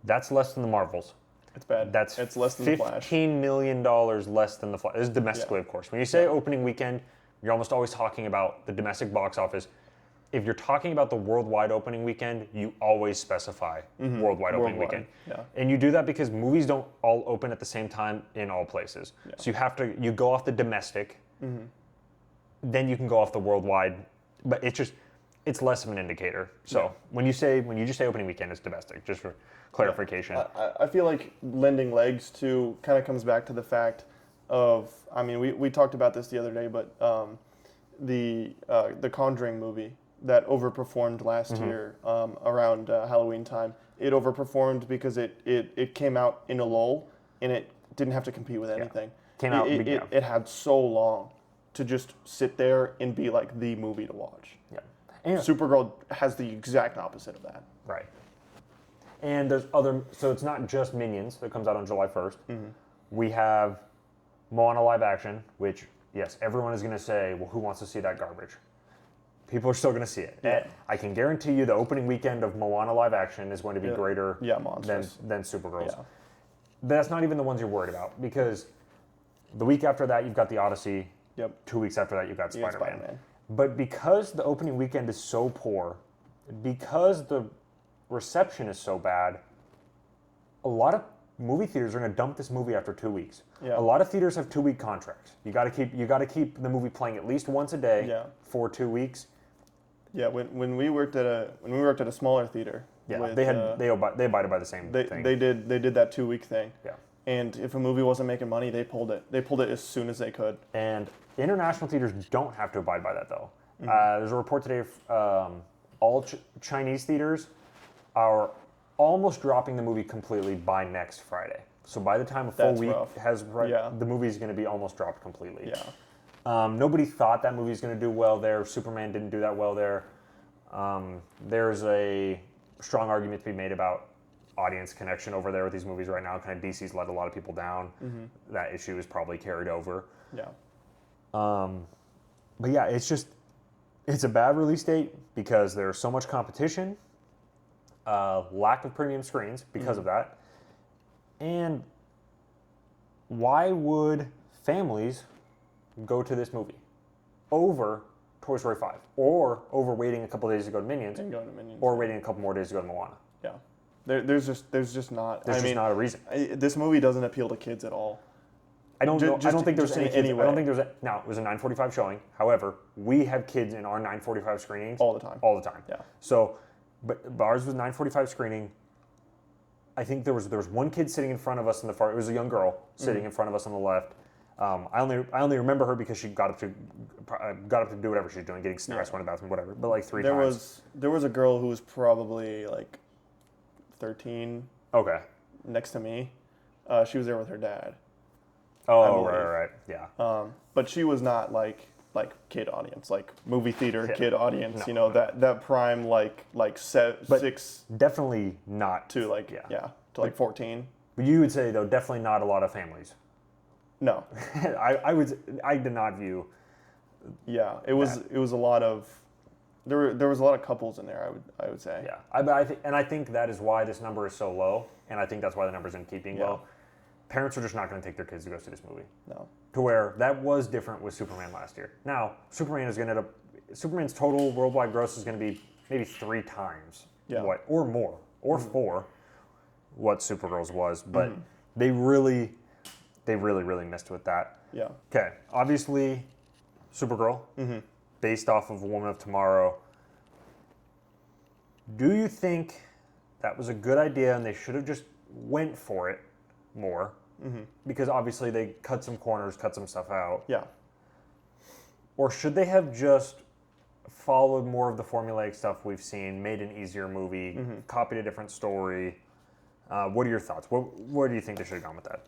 That's less than the Marvels. It's bad. It's less than $15 the Flash. million less than the Flash. This is domestically, of course. When you say opening weekend, you're almost always talking about the domestic box office. If you're talking about the worldwide opening weekend, you always specify worldwide opening weekend. Yeah. And you do that because movies don't all open at the same time in all places. Yeah. So you go off the domestic, then you can go off the worldwide, but it's less of an indicator. So when you just say opening weekend, it's domestic, just for clarification. I feel like lending legs to kind of comes back to the fact of, I mean, we talked about this the other day, but the Conjuring movie that overperformed last year around Halloween time, it overperformed because it came out in a lull and it didn't have to compete with anything. It had so long to just sit there and be like the movie to watch. Yeah. And Supergirl has the exact opposite of that. Right. And there's so it's not just Minions that comes out on July 1st. We have Moana live action, which, yes, everyone is going to say, well, who wants to see that garbage? People are still going to see it. Yeah. I can guarantee you the opening weekend of Moana live action is going to be greater than Supergirl's. Yeah. But that's not even the ones you're worried about, because the week after that, you've got The Odyssey. Yep. 2 weeks after that, you've got Spider-Man. But because the opening weekend is so poor, because the reception is so bad, a lot of movie theaters are going to dump this movie after 2 weeks. Yeah. A lot of theaters have 2-week contracts. You got to keep the movie playing at least once a day for 2 weeks. Yeah, when we worked at a smaller theater. Yeah, they abided by the same thing. They did that 2-week thing. Yeah. And if a movie wasn't making money, they pulled it. They pulled it as soon as they could. And international theaters don't have to abide by that, though. There's a report today all Chinese theaters are almost dropping the movie completely by next Friday. So by the time a full week has the movie is going to be almost dropped completely. Yeah. Nobody thought that movie was going to do well there. Superman didn't do that well there. There's a strong argument to be made about audience connection over there with these movies right now. Kind of DC's let a lot of people down. That issue is probably carried over. Yeah. But yeah, it's a bad release date because there's so much competition, lack of premium screens because of that. And why would families go to this movie over Toy Story 5 or over waiting a couple of days to go to Minions, or waiting a couple more days to go to Moana? Yeah. There's just not a reason. This movie doesn't appeal to kids at all. I don't think there's any kids. I don't think there's now it was a 9:45 showing. However, we have kids in our 9:45 screenings all the time. Yeah. So, but ours was 9:45 screening. I think there was one kid sitting in front of us in the far. It was a young girl sitting in front of us on the left. I only remember her because she got up to do whatever she's doing, getting snacks, went to the bathroom, whatever. But like three times. There was a girl who was probably like 13. Okay. Next to me, she was there with her dad. Oh, right, yeah. But she was not like kid audience, like movie theater kid audience. No, that prime like six. Definitely not to like 14. But you would say though, definitely not a lot of families. No, I did not view. Yeah, it was a lot of. There was a lot of couples in there. I would say. Yeah, I think that is why this number is so low, and I think that's why the number's in keeping low. Parents are just not going to take their kids to go see this movie. No. To where that was different with Superman last year. Now, Superman's total worldwide gross is going to be maybe 3 times what, or more, or 4, what Supergirl's was. But they really missed with that. Yeah. Okay. Obviously, Supergirl, based off of A Woman of Tomorrow. Do you think that was a good idea and they should have just went for it more? Because obviously they cut some corners, cut some stuff out. Yeah. Or should they have just followed more of the formulaic stuff we've seen, made an easier movie, copied a different story? What are your thoughts? Where do you think they should have gone with that?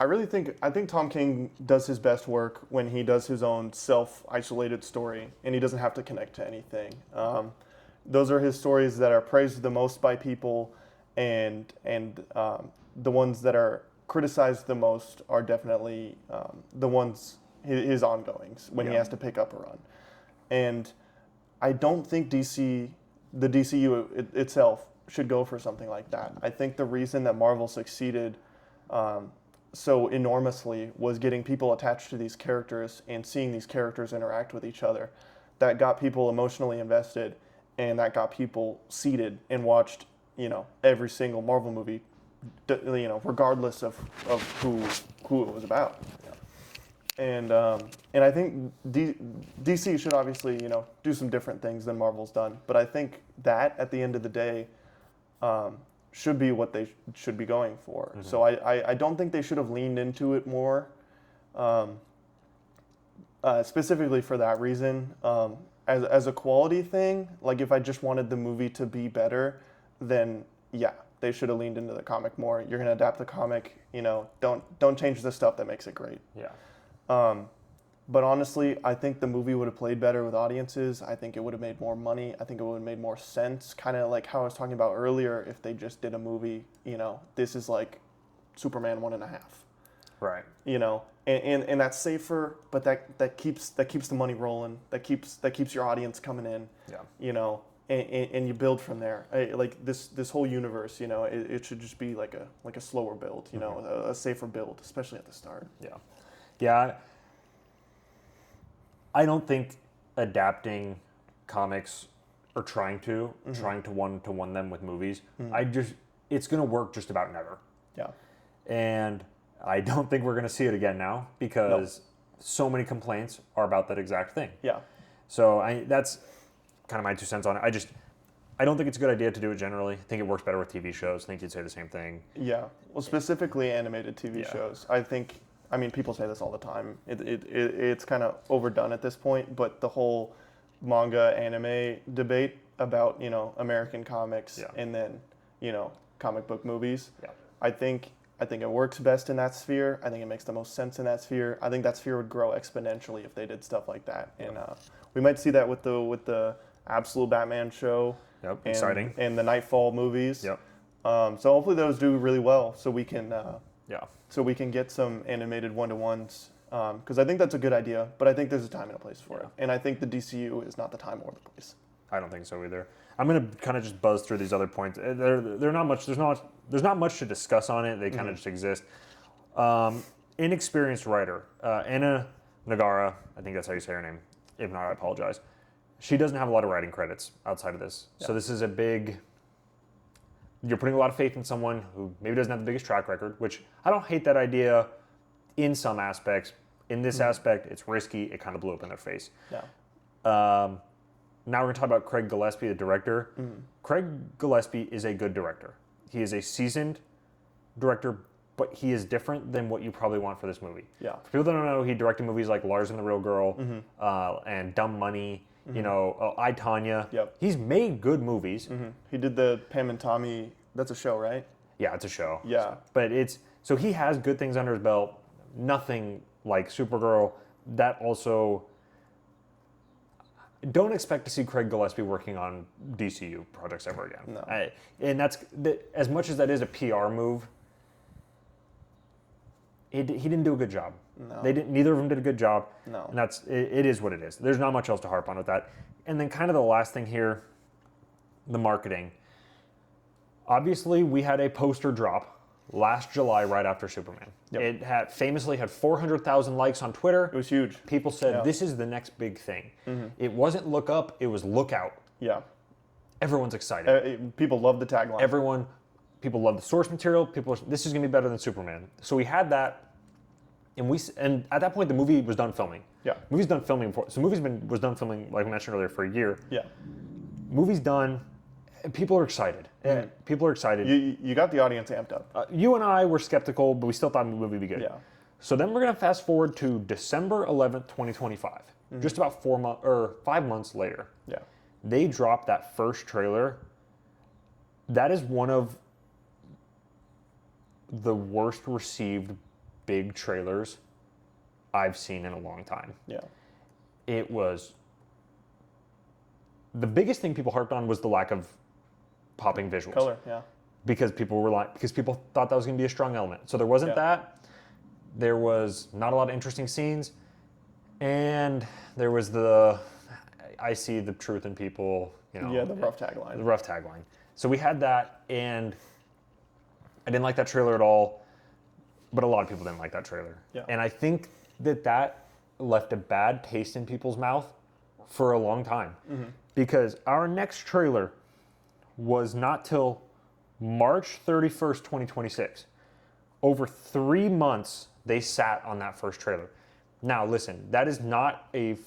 I think Tom King does his best work when he does his own self-isolated story and he doesn't have to connect to anything. Those are his stories that are praised the most by people, and the ones that are criticized the most are definitely the ones his ongoings when he has to pick up a run. And I don't think the DCU itself should go for something like that. I think the reason that Marvel succeeded so enormously was getting people attached to these characters and seeing these characters interact with each other. That got people emotionally invested, and that got people seated and watched, every single Marvel movie, regardless of who it was about. And I think DC should obviously, do some different things than Marvel's done. But I think that at the end of the day, should be what they should be going for. Mm-hmm. So I don't think they should have leaned into it more, specifically for that reason. As a quality thing, like if I just wanted the movie to be better, then yeah, they should have leaned into the comic more. You're gonna adapt the comic, don't change the stuff that makes it great. Yeah. But honestly, I think the movie would have played better with audiences. I think it would have made more money. I think it would have made more sense. Kind of like how I was talking about earlier, if they just did a movie, this is like Superman 1.5. Right. And that's safer, but that keeps the money rolling. That keeps your audience coming in. Yeah. And you build from there. Like this whole universe, it should just be like a slower build, a safer build, especially at the start. Yeah. Yeah. I don't think adapting comics or trying to one-to-one them with movies, it's going to work just about never. Yeah. And I don't think we're going to see it again now because so many complaints are about that exact thing. Yeah. So that's kind of my 2 cents on it. I don't think it's a good idea to do it generally. I think it works better with TV shows. I think you'd say the same thing. Yeah. Well, specifically animated TV shows. I mean, people say this all the time. It's kind of overdone at this point, but the whole manga anime debate about, American comics and then, comic book movies. Yeah. I think it works best in that sphere. I think it makes the most sense in that sphere. I think that sphere would grow exponentially if they did stuff like that. And we might see that with the Absolute Batman show. Yep. Exciting. And the Nightfall movies. Yep. So hopefully those do really well, so we can so we can get some animated one-to-ones, because I think that's a good idea, but I think there's a time and a place for it. And I think the DCU is not the time or the place. I don't think so either. I'm going to kind of just buzz through these other points. They're not much. There's not much to discuss on it. They kind of just exist. Inexperienced writer, Anna Nagara, I think that's how you say her name. If not, I apologize. She doesn't have a lot of writing credits outside of this. Yeah. So this is a big... You're putting a lot of faith in someone who maybe doesn't have the biggest track record, which I don't hate that idea in some aspects. In this aspect, it's risky. It kind of blew up in their face. Yeah. Now we're going to talk about Craig Gillespie, the director. Craig Gillespie is a good director. He is a seasoned director, but he is different than what you probably want for this movie. Yeah. For people that don't know, he directed movies like Lars and the Real Girl and Dumb Money. I, Tonya. Yep. He's made good movies. He did the Pam and Tommy. That's a show, right? Yeah, it's a show. Yeah. But so he has good things under his belt. Nothing like Supergirl. That also, don't expect to see Craig Gillespie working on DCU projects ever again. No. And that's, as much as that is a PR move, he didn't do a good job. No. Neither of them did a good job. No. And it is what it is. There's not much else to harp on with that. And then kind of the last thing here, the marketing. Obviously, we had a poster drop last July right after Superman. Yep. It famously had 400,000 likes on Twitter. It was huge. People said, this is the next big thing. It wasn't look up, it was look out. Yeah. Everyone's excited. People love the tagline. People love the source material. This is going to be better than Superman. So we had that. And at that point, the movie was done filming. Yeah. Movie's done filming before. So was done filming, like I mentioned earlier, for a year. Yeah. Movie's done. People are excited. People are excited. You got the audience amped up. You and I were skeptical, but we still thought the movie would be good. Yeah. So then we're going to fast forward to December 11th, 2025. Just about 5 months later. Yeah. They dropped that first trailer. That is one of the worst received big trailers I've seen in a long time. Yeah. It was... The biggest thing people harped on was the lack of popping visuals. Color, yeah. Because people thought that was going to be a strong element. So there wasn't that. There was not a lot of interesting scenes. And there was I see the truth in people, you know. Yeah, the rough tagline. The rough tagline. So we had that, and I didn't like that trailer at all, but a lot of people didn't like that trailer. Yeah. And I think that left a bad taste in people's mouth for a long time. Mm-hmm. Because our next trailer was not till March 31st, 2026. Over 3 months, they sat on that first trailer. Now, listen, that is not a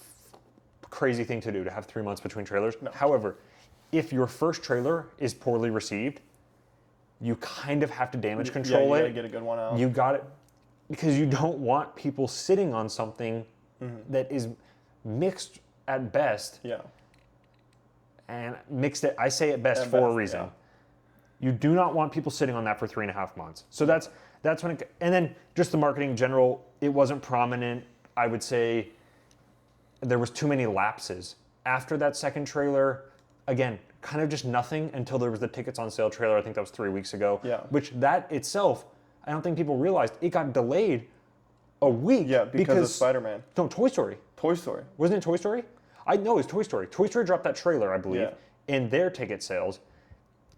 crazy thing to do, to have 3 months between trailers. No. However, if your first trailer is poorly received, you kind of have to damage control it. You gotta get a good one out. You got it, because you don't want people sitting on something that is mixed at best. Yeah. And mixed it, I say it best for a reason. Yeah. You do not want people sitting on that for 3.5 months. So that's when and then just the marketing in general, it wasn't prominent. I would say there was too many lapses. After that second trailer, again, kind of just nothing until there was the tickets on sale trailer. I think that was 3 weeks ago. Yeah. Which that itself, I don't think people realized, it got delayed a week. Yeah, because of Spider-Man. No, Toy Story. Toy Story. Wasn't it Toy Story? I know it's Toy Story. Toy Story dropped that trailer, I believe, in their ticket sales,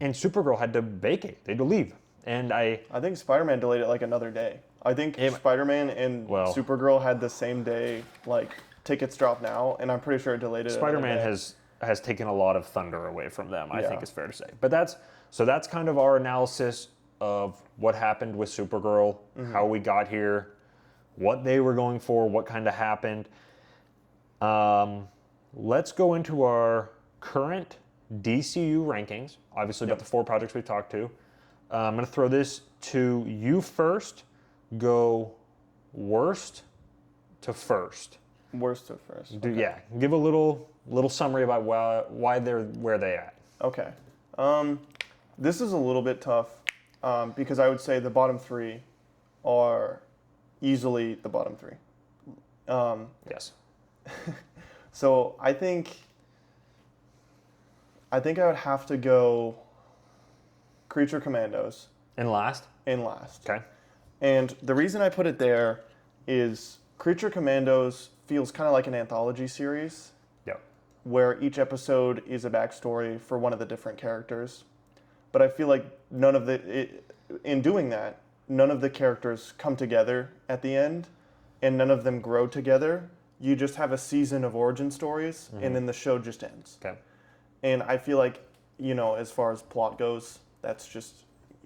and Supergirl had to vacate. They had to leave. And I think Spider-Man delayed it like another day. I think Spider-Man and Supergirl had the same day, like, tickets drop now, and I'm pretty sure it delayed it. Spider-Man has taken a lot of thunder away from them, I think it's fair to say. But that's kind of our analysis of what happened with Supergirl, how we got here, what they were going for, what kind of happened. Let's go into our current DCU rankings. Obviously, got the 4 projects we talked to. I'm going to throw this to you first. Go worst to first. Worst to first. Okay. Yeah. Give a little summary about why they're where they at. Okay. This is a little bit tough because I would say the bottom 3 are easily the bottom 3. Yes. So I think I would have to go Creature Commandos. In last? In last. Okay. And the reason I put it there is Creature Commandos feels kind of like an anthology series. Yep. Where each episode is a backstory for one of the different characters. But I feel like in doing that, none of the characters come together at the end, and none of them grow together. You just have a season of origin stories, and then the show just ends. Okay. And I feel like, as far as plot goes, that's just,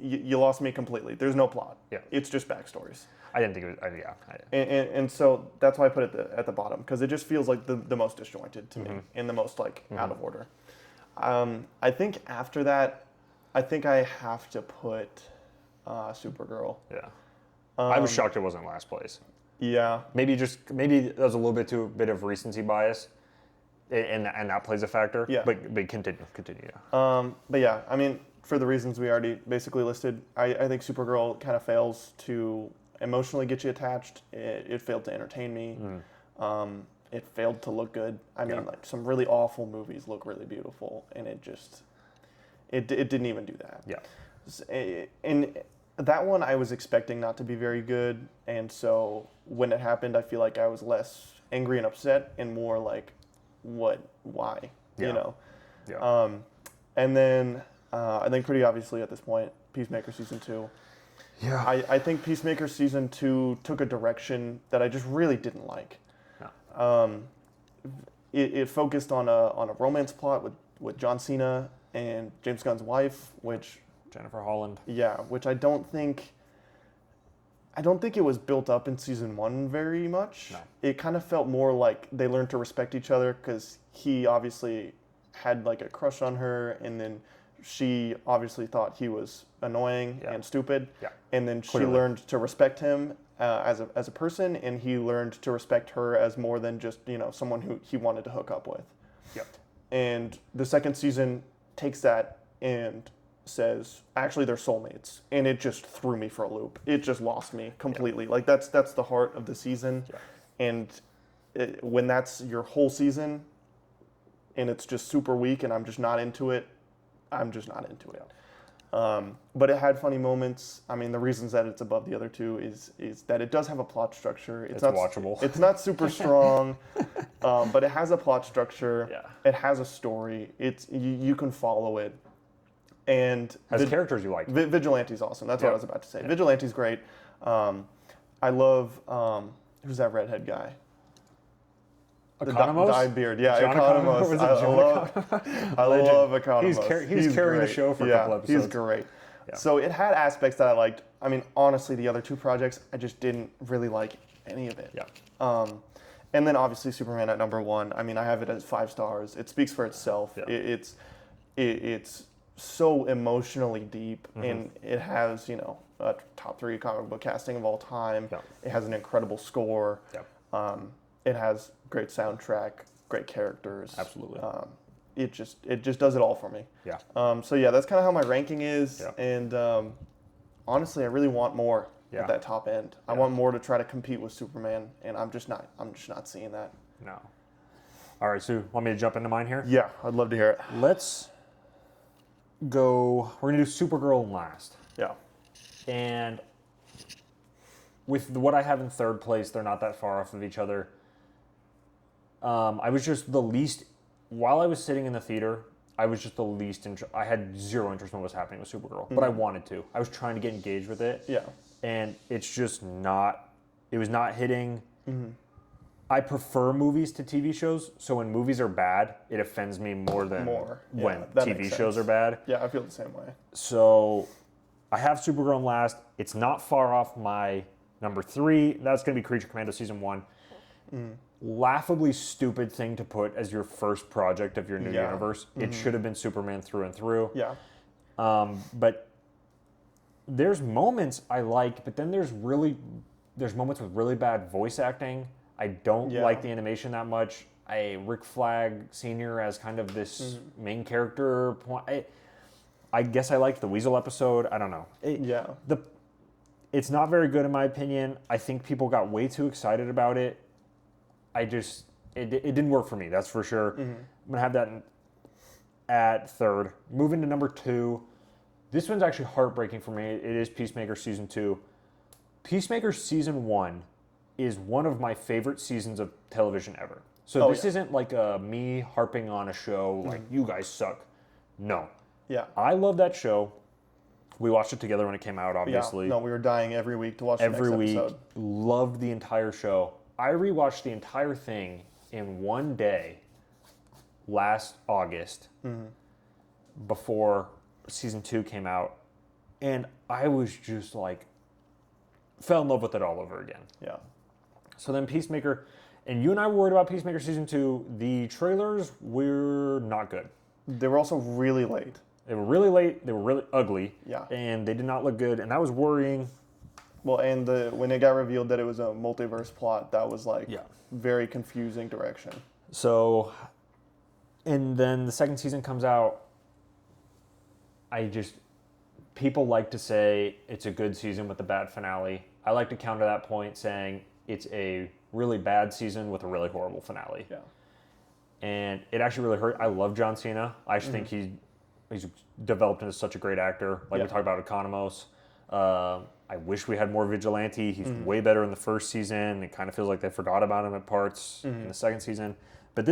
you lost me completely. There's no plot. Yeah. It's just backstories. I didn't think it was, And so that's why I put it at the bottom, because it just feels like the most disjointed to me, and the most, out of order. I think after that, I think I have to put Supergirl. Yeah. I was shocked it wasn't last place. Yeah. Maybe there's a little bit of recency bias, and that plays a factor. Yeah. But continue. But yeah, I mean, for the reasons we already basically listed, I think Supergirl kind of fails to emotionally get you attached. It failed to entertain me. It failed to look good. I mean, like, some really awful movies look really beautiful, and it didn't even do that. Yeah. And that one I was expecting not to be very good, and so when it happened, I feel like I was less angry and upset, and more like, why, Yeah. Yeah. And then I think pretty obviously at this point, Peacemaker Season 2. Yeah. I think Peacemaker Season 2 took a direction that I just really didn't like. No. It focused on a romance plot with John Cena and James Gunn's wife, which... Jennifer Holland. Yeah, which I don't think it was built up in Season 1 very much. No. It kind of felt more like they learned to respect each other, because he obviously had like a crush on her, and then she obviously thought he was annoying and stupid. Yeah. And then she learned to respect him as a person, and he learned to respect her as more than just, someone who he wanted to hook up with. Yep. And the second season takes that and says, actually, they're soulmates. And it just threw me for a loop. It just lost me completely. Like, that's the heart of the season. Yeah. And when that's your whole season and it's just super weak and I'm just not into it, I'm just not into it. But it had funny moments. I mean, the reasons that it's above the other two is that it does have a plot structure. It's not watchable. It's not super strong, but it has a plot structure. Yeah. It has a story. You can follow it. And has characters you like. Vigilante's awesome. That's what I was about to say. Yeah. Vigilante's great. I love who's that redhead guy? Economos? The dyed beard. Yeah, Economos. I love Economos. He's carrying the show for a couple episodes. He's great. Yeah. So it had aspects that I liked. I mean, honestly, the other two projects, I just didn't really like any of it. Yeah. And then obviously Superman at number 1. I mean, I have it as 5 stars. It speaks for itself. Yeah. It's so emotionally deep, and it has, a top 3 comic book casting of all time. Yeah. It has an incredible score. Yeah. It has great soundtrack, great characters. Absolutely. It just does it all for me. Yeah. So yeah, that's kind of how my ranking is, and honestly, I really want more at that top end. I want more to try to compete with Superman, and I'm just not seeing that. No. All right, Sue, want me to jump into mine here? Yeah, I'd love to hear it. Let's go. We're gonna do Supergirl last. Yeah. And with what I have in third place, they're not that far off of each other. I was just the least, while I was sitting in the theater, I was just the least, I had zero interest in what was happening with Supergirl, but I wanted to. I was trying to get engaged with it. Yeah. And it's just not, it was not hitting. Mm-hmm. I prefer movies to TV shows, so when movies are bad, it offends me more than when TV shows are bad. Yeah, I feel the same way. So I have Supergirl last. It's not far off my number 3. That's going to be Creature Commando Season 1. Laughably stupid thing to put as your first project of your new universe. It should have been Superman through and through. Yeah. But there's moments I like, but then there's moments with really bad voice acting. I don't like the animation that much. Rick Flag Sr. as kind of this main character. I guess I liked the Weasel episode. I don't know. It's not very good in my opinion. I think people got way too excited about it. It didn't work for me, that's for sure. I'm going to have that at third. Moving to number 2. This one's actually heartbreaking for me. It is Peacemaker Season 2. Peacemaker Season 1 is one of my favorite seasons of television ever. So this isn't like me harping on a show like, you guys suck. No. Yeah. I love that show. We watched it together when it came out, obviously. Yeah. No, we were dying every week to watch the next episode. Every week. Loved the entire show. I rewatched the entire thing in one day last August before Season 2 came out, and I was just like, fell in love with it all over again. Yeah. So then Peacemaker, and you and I were worried about Peacemaker Season 2. The trailers were not good. They were also really late. They were really late. They were really ugly. Yeah. And they did not look good, and that was worrying. Well, and when it got revealed that it was a multiverse plot, that was very confusing direction. So, and then the second season comes out. People like to say it's a good season with a bad finale. I like to counter that point saying it's a really bad season with a really horrible finale. Yeah. And it actually really hurt. I love John Cena. I actually think he's developed into such a great actor. Like we talked about Economos. I wish we had more Vigilante. He's way better in the first season. It kind of feels like they forgot about him at parts in the second season. But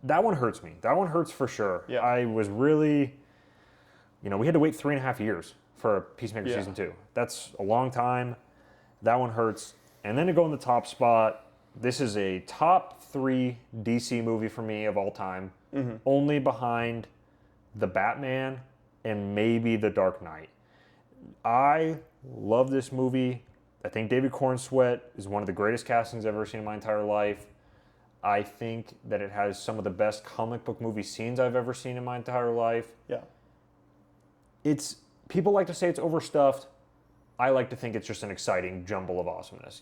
that one hurts me. That one hurts for sure. Yeah. I was really, we had to wait 3.5 years for Peacemaker Season 2. That's a long time. That one hurts. And then to go in the top spot, this is a top 3 DC movie for me of all time. Only behind The Batman and maybe The Dark Knight. I love this movie. I think David Cornsweet is one of the greatest castings I've ever seen in my entire life. I think that it has some of the best comic book movie scenes I've ever seen in my entire life. Yeah. People like to say it's overstuffed. I like to think it's just an exciting jumble of awesomeness,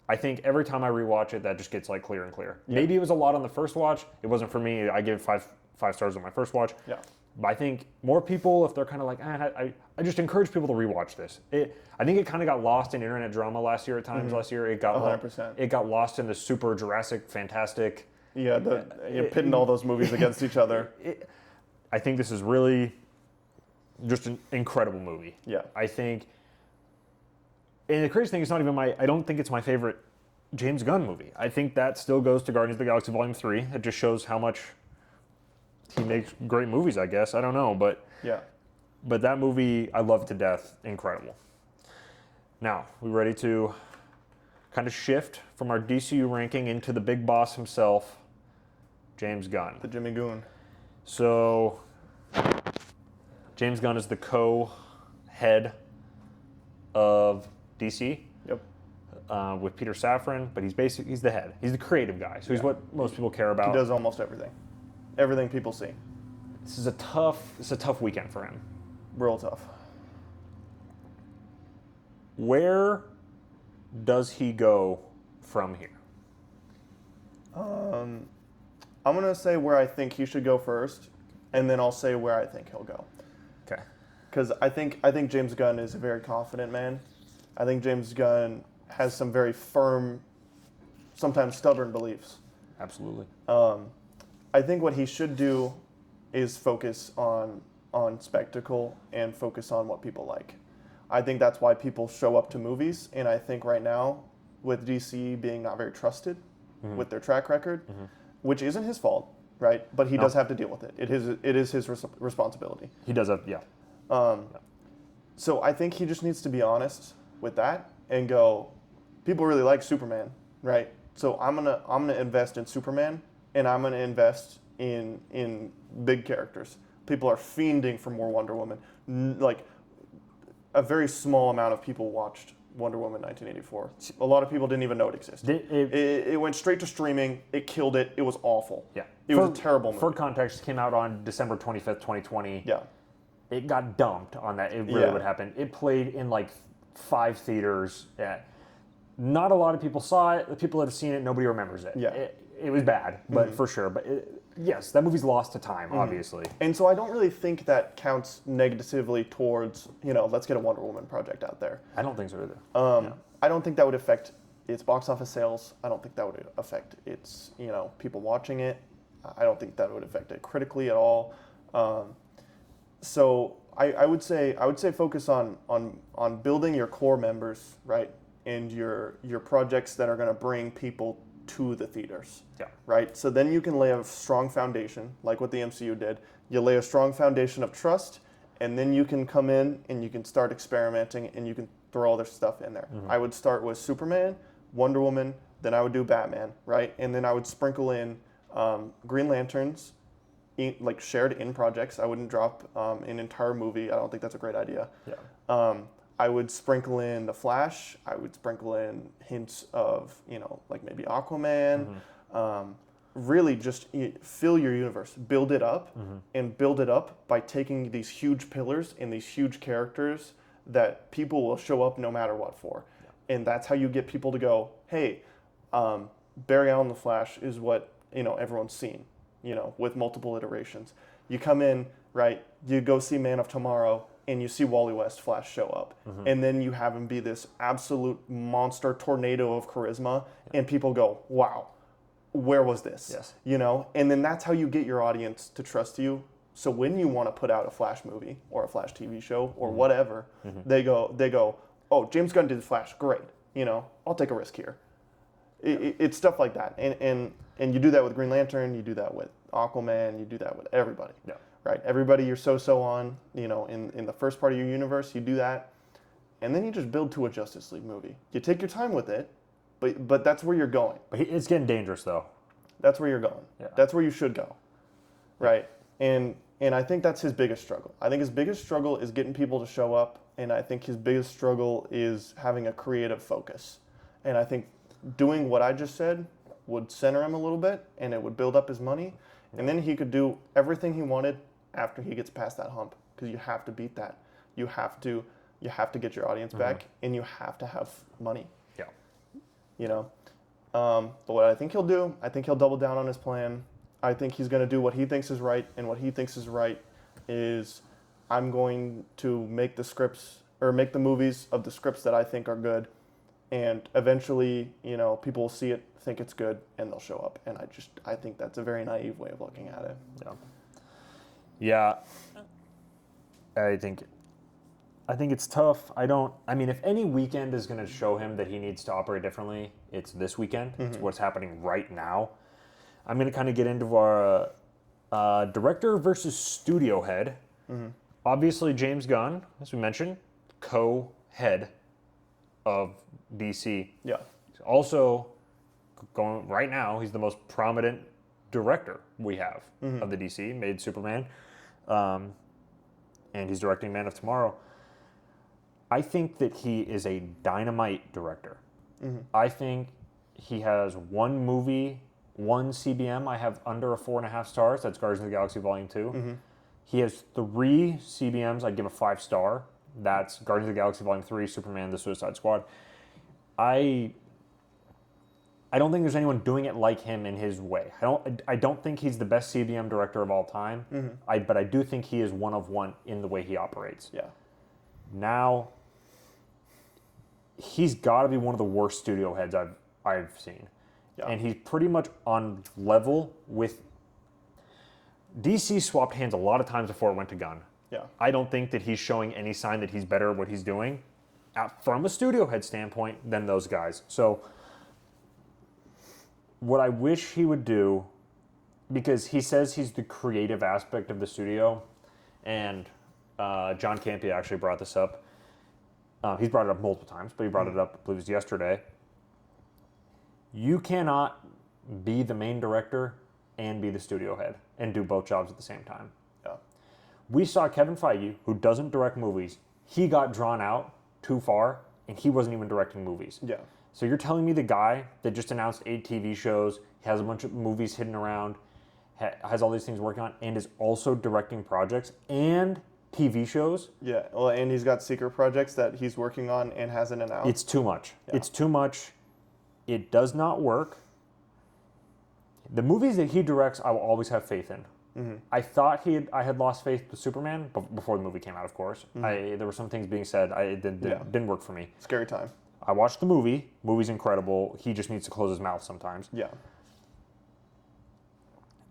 I think every time I rewatch it, that just gets clear and clear. Yeah. Maybe it was a lot on the first watch. It wasn't for me. I gave it five stars on my first watch. Yeah. But I think more people, if they're kind of like, I just encourage people to rewatch this. I think it kind of got lost in internet drama last year at times. Last year, it got 100%. It got lost in the super Jurassic, fantastic. Yeah, pitting all those movies against each other. I think this is really just an incredible movie. Yeah. I think, and the crazy thing is not even I don't think it's my favorite James Gunn movie. I think that still goes to Guardians of the Galaxy Volume 3. It just shows how much he makes great movies, I guess. I don't know, but that movie I love to death. Incredible. Now, we ready to kind of shift from our DCU ranking into the big boss himself, James Gunn. The Jimmy Goon. So, James Gunn is the co-head of DC. Yep. With Peter Safran, but he's the head. He's the creative guy, so he's what most people care about. He does almost everything. Everything people see. This is a tough weekend for him. Real tough. Where does he go from here? I'm gonna say where I think he should go first, and then I'll say where I think he'll go. Okay. Because I think James Gunn is a very confident man. I think James Gunn has some very firm, sometimes stubborn beliefs. Absolutely. I think what he should do is focus on spectacle and focus on what people like. I think that's why people show up to movies, and I think right now, with DC being not very trusted with their track record, which isn't his fault, right? But he does have to deal with it. It is his responsibility. He does have, yeah. So I think he just needs to be honest with that and go, people really like Superman, right? So I'm gonna invest in Superman, and I'm gonna invest in big characters. People are fiending for more Wonder Woman. Like, a very small amount of people watched Wonder Woman 1984. A lot of people didn't even know it existed. It went straight to streaming. It killed it. It was awful. Yeah. It was a terrible movie. For context, it came out on December 25th, 2020. Yeah. It got dumped on that. It really would happen. It played in like 5 theaters. Not a lot of people saw it. The people that have seen it, nobody remembers it. Yeah. It was bad, but for sure. But yes, that movie's lost to time, obviously. And so I don't really think that counts negatively towards, let's get a Wonder Woman project out there. I don't think so either. I don't think that would affect its box office sales. I don't think that would affect its, people watching it. I don't think that would affect it critically at all. So I would say focus on building your core members, right, and your projects that are going to bring people to the theaters. Yeah. Right? So then you can lay a strong foundation, like what the MCU did. You lay a strong foundation of trust, and then you can come in and you can start experimenting and you can throw other stuff in there. I would start with Superman, Wonder Woman, then I would do Batman, right? And then I would sprinkle in Green Lanterns, like shared in projects. I wouldn't drop an entire movie. I don't think that's a great idea. Yeah. I would sprinkle in The Flash. I would sprinkle in hints of, like maybe Aquaman. Really just fill your universe, build it up, and build it up by taking these huge pillars and these huge characters that people will show up no matter what for. Yeah. And that's how you get people to go, hey, Barry Allen The Flash is what, everyone's seen, with multiple iterations. You come in, right, you go see Man of Tomorrow, and you see Wally West Flash show up. And then you have him be this absolute monster tornado of charisma, and people go, wow, where was this? Yes. And then that's how you get your audience to trust you. So when you want to put out a Flash movie or a Flash TV show or whatever, they go, oh, James Gunn did the Flash, great. I'll take a risk here. It's stuff like that. And you do that with Green Lantern, you do that with Aquaman, you do that with everybody. Yeah. Right, everybody you're so on, in the first part of your universe, you do that, and then you just build to a Justice League movie. You take your time with it, but that's where you're going. But it's getting dangerous, though. That's where you're going. Yeah. That's where you should go, right? And I think that's his biggest struggle. I think his biggest struggle is getting people to show up, and I think his biggest struggle is having a creative focus. And I think doing what I just said would center him a little bit, and it would build up his money, and then he could do everything he wanted after he gets past that hump, because you have to beat that. You have to get your audience back, and you have to have money. Yeah. But what I think he'll do, I think he'll double down on his plan. I think he's going to do what he thinks is right, and what he thinks is right is I'm going to make the scripts or make the movies of the scripts that I think are good, and eventually, people will see it, think it's good, and they'll show up. And I think that's a very naive way of looking at it. Yeah. I think it's tough. If any weekend is going to show him that he needs to operate differently, it's this weekend. It's what's happening right now. I'm going to kind of get into our director versus studio head. Obviously, James Gunn, as we mentioned, co-head of DC. Yeah. Also, going right now, he's the most prominent director we have of the DC. Made Superman, and he's directing Man of Tomorrow. I think that he is a dynamite director. I think he has one movie, one CBM I have under a 4.5 stars. That's Guardians of the Galaxy Volume 2. He has 3 CBMs I'd give a 5-star. That's Guardians of the Galaxy Volume 3, Superman, The Suicide Squad. I don't think there's anyone doing it like him in his way. I don't think he's the best CBM director of all time. But I do think he is one of one in the way he operates. Yeah. Now, he's got to be one of the worst studio heads I've seen. Yeah. And he's pretty much on level with... DC swapped hands a lot of times before it went to Gunn. Yeah. I don't think that he's showing any sign that he's better at what he's doing from a studio head standpoint than those guys. So what I wish he would do, because he says he's the creative aspect of the studio, and John Campea actually brought this up. He's brought it up multiple times, but he brought it up, I believe it was yesterday. You cannot be the main director and be the studio head and do both jobs at the same time. Yeah. We saw Kevin Feige, who doesn't direct movies. He got drawn out too far, and he wasn't even directing movies. Yeah. So you're telling me the guy that just announced 8 TV shows, has a bunch of movies hidden around, has all these things working on, and is also directing projects and TV shows? Yeah, well, and he's got secret projects that he's working on and hasn't announced. It's too much. Yeah. It's too much. It does not work. The movies that he directs, I will always have faith in. I thought I had lost faith with Superman before the movie came out, of course. There were some things being said. It didn't work for me. Scary time. I watched the movie. Movie's incredible. He just needs to close his mouth sometimes. Yeah.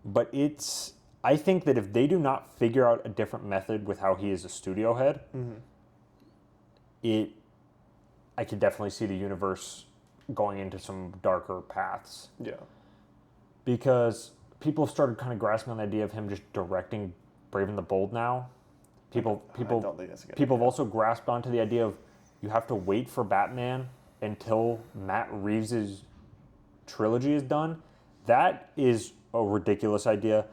But I think that if they do not figure out a different method with how he is a studio head, I could definitely see the universe going into some darker paths. Yeah. Because people have started kind of grasping on the idea of him just directing Brave and the Bold now. I don't think that's a good people have idea. also grasped onto the idea of you have to wait for Batman until Matt Reeves' trilogy is done. That is a ridiculous idea.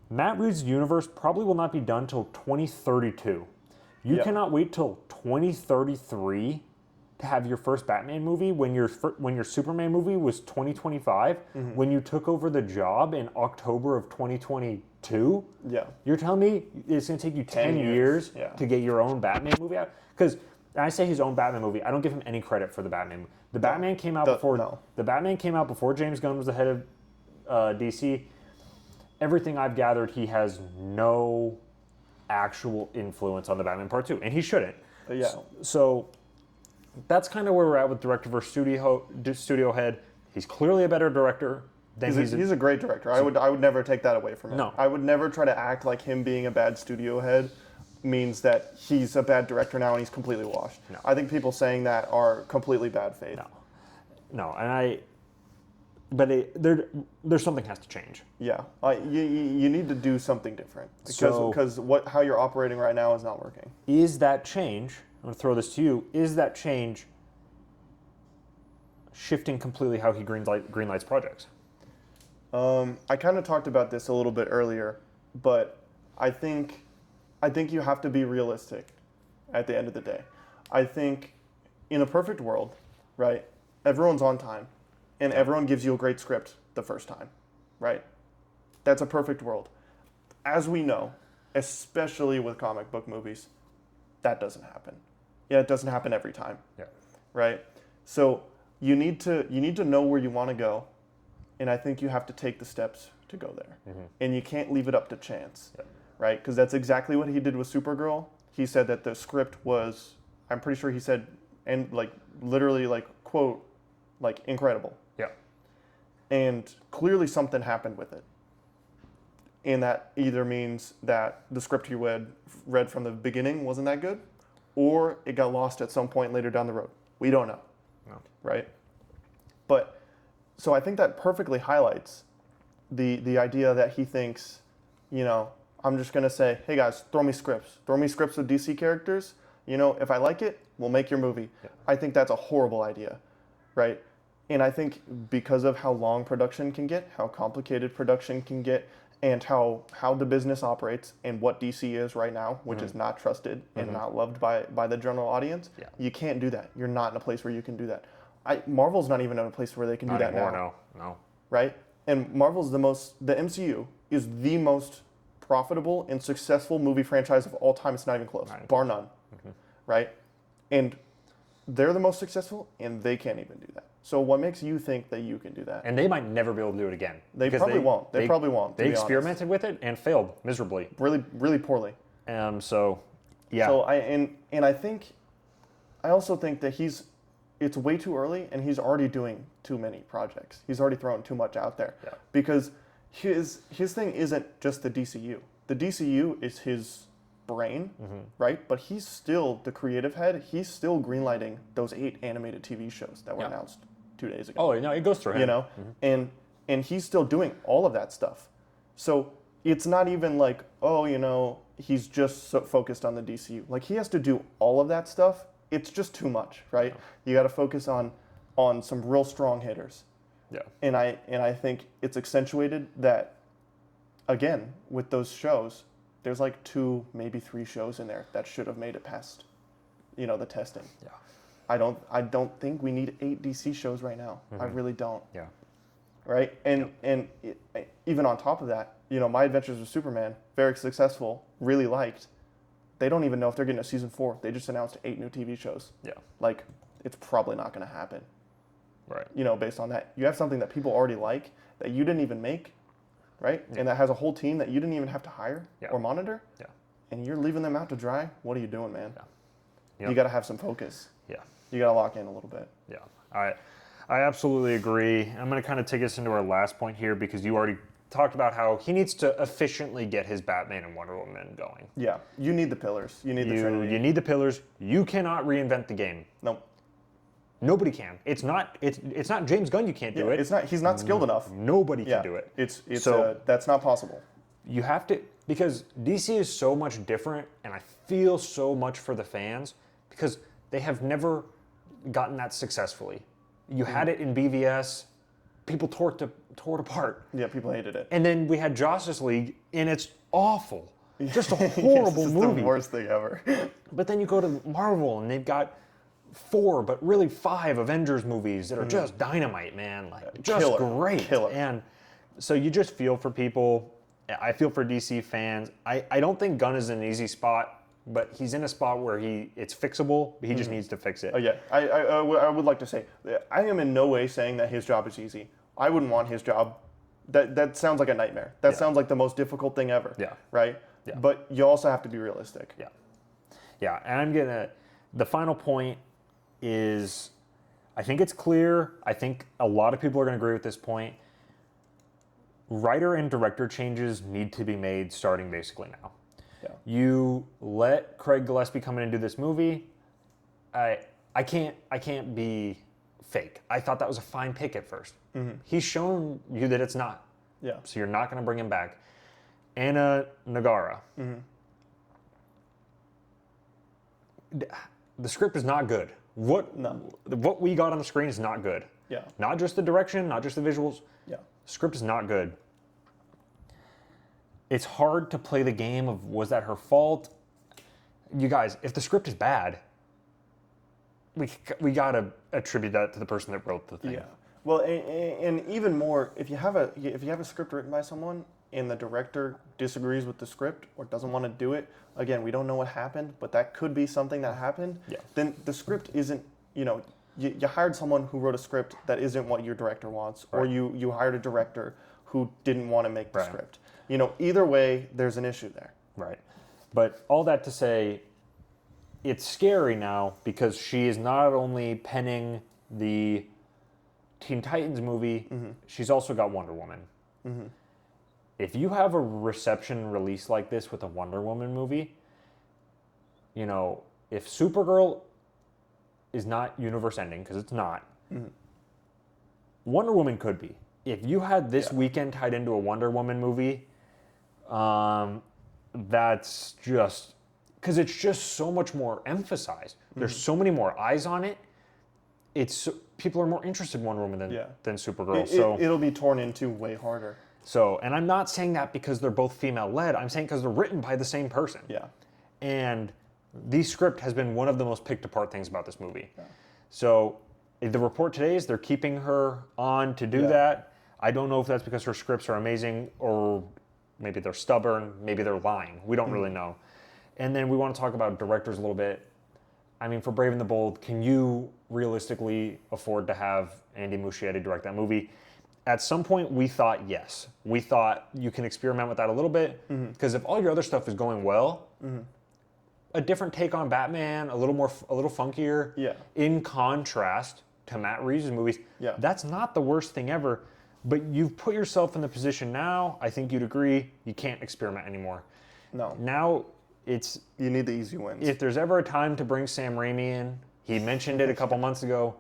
Matt Reeves' universe probably will not be done till 2032. You cannot wait till 2033 to have your first Batman movie when your Superman movie was 2025, when you took over the job in October of 2022. Yeah. You're telling me it's going to take you 10 years to get your own Batman movie out? Because I say his own Batman movie, I don't give him any credit for the Batman. The Batman came out before James Gunn was the head of DC. Everything I've gathered, he has no actual influence on the Batman Part 2, and he shouldn't. Yeah. So that's kind of where we're at with director versus studio head. He's clearly a better director than he's a great director. I would never take that away from him. No. I would never try to act like him being a bad studio head means that he's a bad director now and he's completely washed. No. I think people saying that are completely bad faith. No, there's something has to change. Yeah, you need to do something different because how you're operating right now is not working. Is that change? I'm going to throw this to you. Is that change shifting completely how he greenlights projects? I kind of talked about this a little bit earlier, but I think you have to be realistic at the end of the day. I think in a perfect world, right, everyone's on time and everyone gives you a great script the first time, right? That's a perfect world. As we know, especially with comic book movies, that doesn't happen. Yeah, it doesn't happen every time. Yeah. Right? So you need to know where you want to go, and I think you have to take the steps to go there. And you can't leave it up to chance. Yeah. right? Because that's exactly what he did with Supergirl. He said that the script was, I'm pretty sure he said, and like literally like quote, like incredible. Yeah. And clearly something happened with it. And that either means that the script he read from the beginning wasn't that good, or it got lost at some point later down the road. We don't know. No. Right? But, so I think that perfectly highlights the idea that he thinks, you know, I'm just going to say, hey guys, throw me scripts. Throw me scripts with DC characters. You know, if I like it, we'll make your movie. Yeah. I think that's a horrible idea, right? And I think because of how long production can get, how complicated production can get, and how the business operates and what DC is right now, which is not trusted and not loved by the general audience, you can't do that. You're not in a place where you can do that. Marvel's not even in a place where they can do that now. No. Right? And Marvel's the MCU is the most profitable and successful movie franchise of all time. It's not even close, bar none. Right? And they're the most successful, and they can't even do that. So what makes you think that you can do that? And they might never be able to do it again. They probably won't. They probably won't. They experimented with it and failed miserably. Really, really poorly. So, yeah. So I also think that it's way too early, and he's already doing too many projects. He's already thrown too much out there. Yeah. Because his thing isn't just the DCU. The DCU is his brain, right? But he's still the creative head. He's still greenlighting those 8 animated TV shows that were announced 2 days ago. Oh, no, it goes through him. You know, and he's still doing all of that stuff. So it's not even like, oh, you know, he's just so focused on the DCU. Like, he has to do all of that stuff. It's just too much, right? You got to focus on some real strong hitters. Yeah. And I think it's accentuated that, again, with those shows, there's like 2, maybe 3 shows in there that should have made it past, you know, the testing. Yeah. I don't think we need 8 DC shows right now. I really don't. Yeah. Right? And even on top of that, you know, My Adventures with Superman, very successful, really liked. They don't even know if they're getting a season 4. They just announced 8 new TV shows. Yeah. Like, it's probably not going to happen. Right. You know, based on that. You have something that people already like that you didn't even make, right? Yeah. And that has a whole team that you didn't even have to hire or monitor. Yeah. And you're leaving them out to dry. What are you doing, man? Yeah. Yep. You got to have some focus. Yeah. You got to lock in a little bit. Yeah. I absolutely agree. I'm going to kind of take us into our last point here because you already talked about how he needs to efficiently get his Batman and Wonder Woman going. Yeah. You need the pillars. You need the Trinity. You need the pillars. You cannot reinvent the game. Nope. Nobody can. It's not James Gunn. You can't do it. It's not. He's not skilled enough. Nobody can do it. That's not possible. You have to, because DC is so much different, and I feel so much for the fans because they have never gotten that successfully. You had it in BVS. People tore it apart. Yeah, people hated it. And then we had Justice League, and it's awful. Just a horrible it's movie. The worst thing ever. But then you go to Marvel, and they've got 4, but really 5 Avengers movies that are just dynamite, man. Like, just great. Killer. And so you just feel for people. I feel for DC fans. I don't think Gunn is in an easy spot, but he's in a spot where it's fixable. He just needs to fix it. Oh yeah, I would like to say, I am in no way saying that his job is easy. I wouldn't want his job. That sounds like a nightmare. That sounds like the most difficult thing ever. Yeah. Right? Yeah. But you also have to be realistic. Yeah. Yeah, and the final point is, I think it's clear. I think a lot of people are going to agree with this point. Writer and director changes need to be made starting basically now. Yeah. You let Craig Gillespie come in and do this movie. I can't be fake. I thought that was a fine pick at first. Mm-hmm. He's shown you that it's not. Yeah. So you're not going to bring him back. Anna Nagara. Mm-hmm. The script is not good. What we got on the screen is not good. Yeah. Not just the direction, not just the visuals. Yeah. The script is not good. It's hard to play the game of, was that her fault? You guys, if the script is bad, we gotta attribute that to the person that wrote the thing. Yeah. Well, and even more, if you have a script written by someone and the director disagrees with the script or doesn't want to do it, again, we don't know what happened, but that could be something that happened. Yeah. Then the script isn't, you hired someone who wrote a script that isn't what your director wants, right. Or you hired a director who didn't want to make the script. Either way, there's an issue there. Right. But all that to say, it's scary now because she is not only penning the Teen Titans movie, she's also got Wonder Woman. If you have a reception release like this with a Wonder Woman movie, you know, if Supergirl is not universe ending, because it's not, Wonder Woman could be. If you had this weekend tied into a Wonder Woman movie, that's just, because it's just so much more emphasized. There's so many more eyes on it. People are more interested in Wonder Woman than Supergirl. It'll be torn into way harder. So, and I'm not saying that because they're both female-led. I'm saying because they're written by the same person. Yeah. And the script has been one of the most picked apart things about this movie. Yeah. So, the report today is they're keeping her on to do that. I don't know if that's because her scripts are amazing or maybe they're stubborn, maybe they're lying. We don't really know. And then we want to talk about directors a little bit. I mean, for Brave and the Bold, can you realistically afford to have Andy Muschietti direct that movie? At some point, we thought yes. We thought you can experiment with that a little bit because if all your other stuff is going well, a different take on Batman, a little funkier, in contrast to Matt Reeves' movies, that's not the worst thing ever. But you've put yourself in the position now, I think you'd agree, you can't experiment anymore. No. Now, you need the easy wins. If there's ever a time to bring Sam Raimi in, he mentioned it a couple months ago,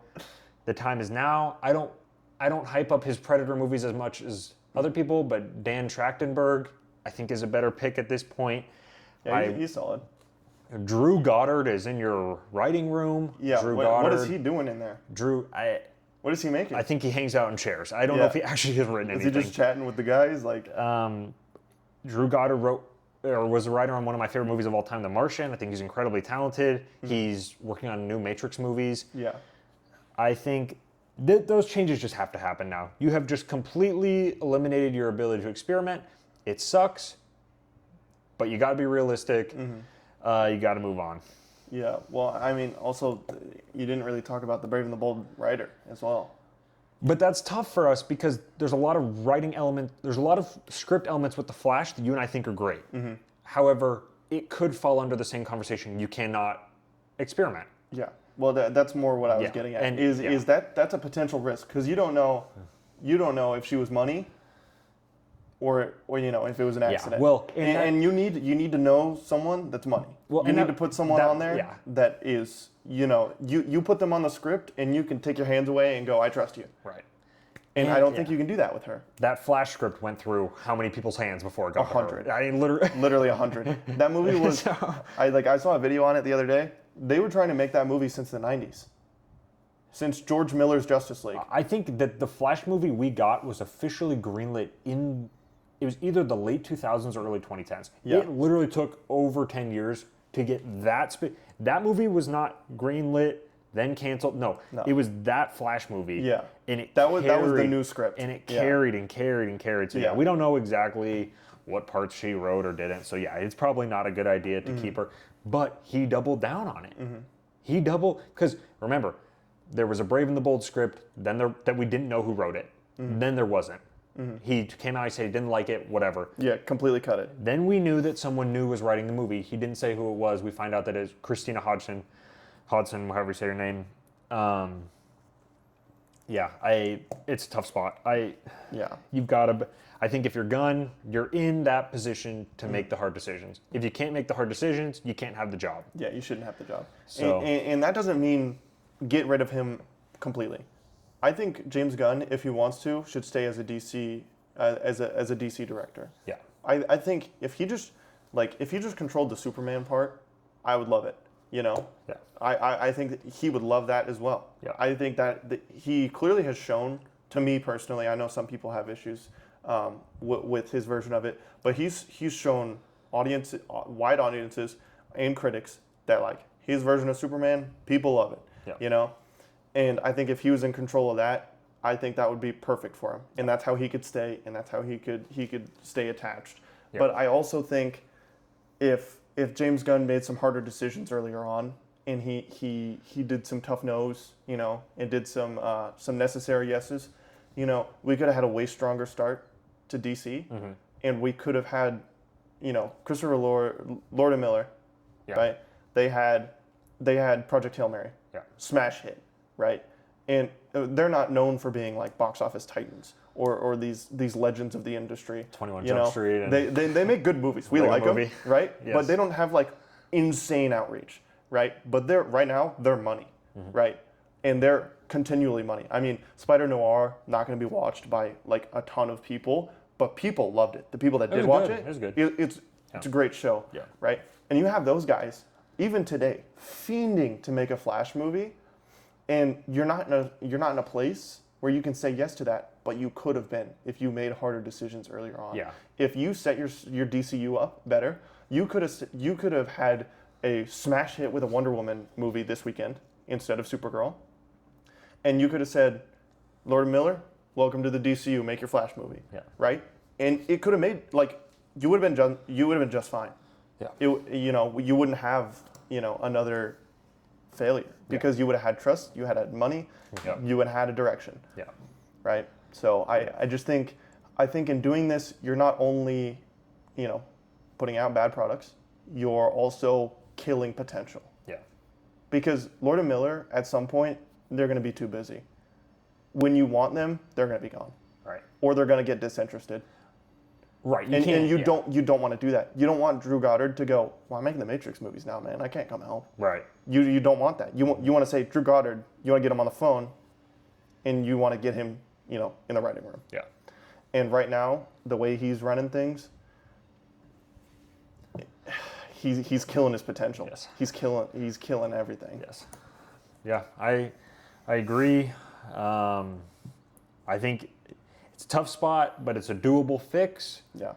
the time is now. I don't hype up his Predator movies as much as other people, but Dan Trachtenberg, I think, is a better pick at this point. Yeah, he's solid. Drew Goddard is in your writing room. Yeah, Drew Goddard. What is he doing in there? What is he making? I think he hangs out in chairs. I don't know if he actually has written anything. Is he just chatting with the guys? Drew Goddard was a writer on one of my favorite movies of all time, The Martian. I think he's incredibly talented. He's working on new Matrix movies. Yeah. I think those changes just have to happen now. You have just completely eliminated your ability to experiment. It sucks, but you got to be realistic. You got to move on. Yeah, well, I mean, also, you didn't really talk about the Brave and the Bold writer as well. But that's tough for us because there's a lot of writing elements, there's a lot of script elements with The Flash that you and I think are great. However, it could fall under the same conversation. You cannot experiment. Yeah, well, that's more what I was getting at. And is that's a potential risk because you don't know if she was money or if it was an accident. Well, and you need to know someone that's money. Well, you need to put someone on there that is, you put them on the script and you can take your hands away and go, I trust you. Right. And I don't think you can do that with her. That Flash script went through how many people's hands before it got 100. I mean, literally 100. That movie was, I saw a video on it the other day. They were trying to make that movie since the 90s. Since George Miller's Justice League. I think that the Flash movie we got was officially greenlit it was either the late 2000s or early 2010s. Yeah. It literally took over 10 years to get that. That movie was not greenlit, then canceled. No, it was that Flash movie. Yeah. And that was the new script. And it carried and carried and carried. So we don't know exactly what parts she wrote or didn't. So it's probably not a good idea to keep her. But he doubled down on it. He because remember, there was a Brave and the Bold script, then that we didn't know who wrote it. Then there wasn't. He came out and said he didn't like it, whatever. Yeah, completely cut it. Then we knew that someone new was writing the movie. He didn't say who it was. We find out that it's Christina Hodson, however you say her name. It's a tough spot. You've got to. I think if you're Gunn, you're in that position to make the hard decisions. If you can't make the hard decisions, you can't have the job. Yeah, you shouldn't have the job. So, and that doesn't mean get rid of him completely. I think James Gunn, if he wants to, should stay as a DC as a DC director. Yeah. I think if he just controlled the Superman part, I would love it. Yeah. I think that he would love that as well. Yeah. I think that he clearly has shown, to me personally, I know some people have issues with his version of it, but he's shown wide audiences and critics that his version of Superman, people love it. Yeah. And I think if he was in control of that, I think that would be perfect for him. And that's how he could stay, and that's how he could stay attached. Yep. But I also think if James Gunn made some harder decisions earlier on, and he did some tough no's, and did some necessary yeses, we could have had a way stronger start to DC, and we could have had Christopher Lord and Miller, right? They had Project Hail Mary, smash hit, right? And they're not known for being like box office titans or these legends of the industry. 21 Jump Street. And they make good movies. We like them, right? Yes. But they don't have like insane outreach, right? But right now they're money, right? And they're continually money. I mean, Spider Noir not going to be watched by like a ton of people, but people loved it. The people that did watch it, it was good. It's a great show, right? And you have those guys even today fiending to make a Flash movie, and you're not in a place where you can say yes to that, but you could have been if you made harder decisions earlier on. Yeah. If you set your DCU up better, you could have had a smash hit with a Wonder Woman movie this weekend instead of Supergirl. And you could have said, Lord Miller, welcome to the DCU, make your Flash movie. Yeah. Right? And it could have made, like, you would have been just fine. Yeah. You wouldn't have, another failure because you would have had trust, you had money, you would have had a direction. Yeah. Right? So I just think in doing this, you're not only, putting out bad products, you're also killing potential. Yeah. Because Lord and Miller, at some point, they're going to be too busy. When you want them, they're going to be gone. Right. Or they're going to get disinterested. Right. You don't want to do that. You don't want Drew Goddard to go, well, I'm making the Matrix movies now, man. I can't come help. Right. You don't want that. You want to say, Drew Goddard, you want to get him on the phone, and you want to get him, in the writing room. Yeah. And right now, the way he's running things, he's killing his potential. Yes. He's killing everything. Yes. Yeah, I agree. I think it's a tough spot, but it's a doable fix. Yeah.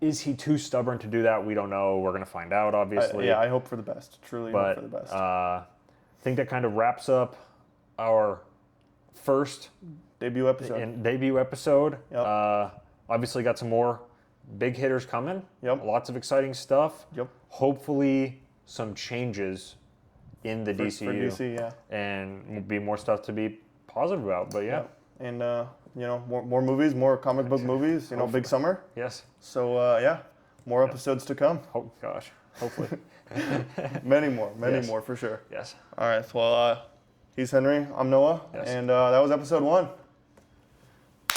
Is he too stubborn to do that? We don't know. We're going to find out, obviously. I hope for the best. Truly hope for the best. I think that kind of wraps up our first debut episode. Yep. Obviously got some more big hitters coming. Yep. Lots of exciting stuff. Yep. Hopefully some changes in the DCU. For DC, yeah. And will be more stuff to be positive about, but yeah. And, more movies, more comic book movies, big summer. Yes. So, more episodes to come. Oh, gosh. Hopefully. Many more for sure. Yes. All right. Well, he's Henry. I'm Noah. Yes. And that was episode 1.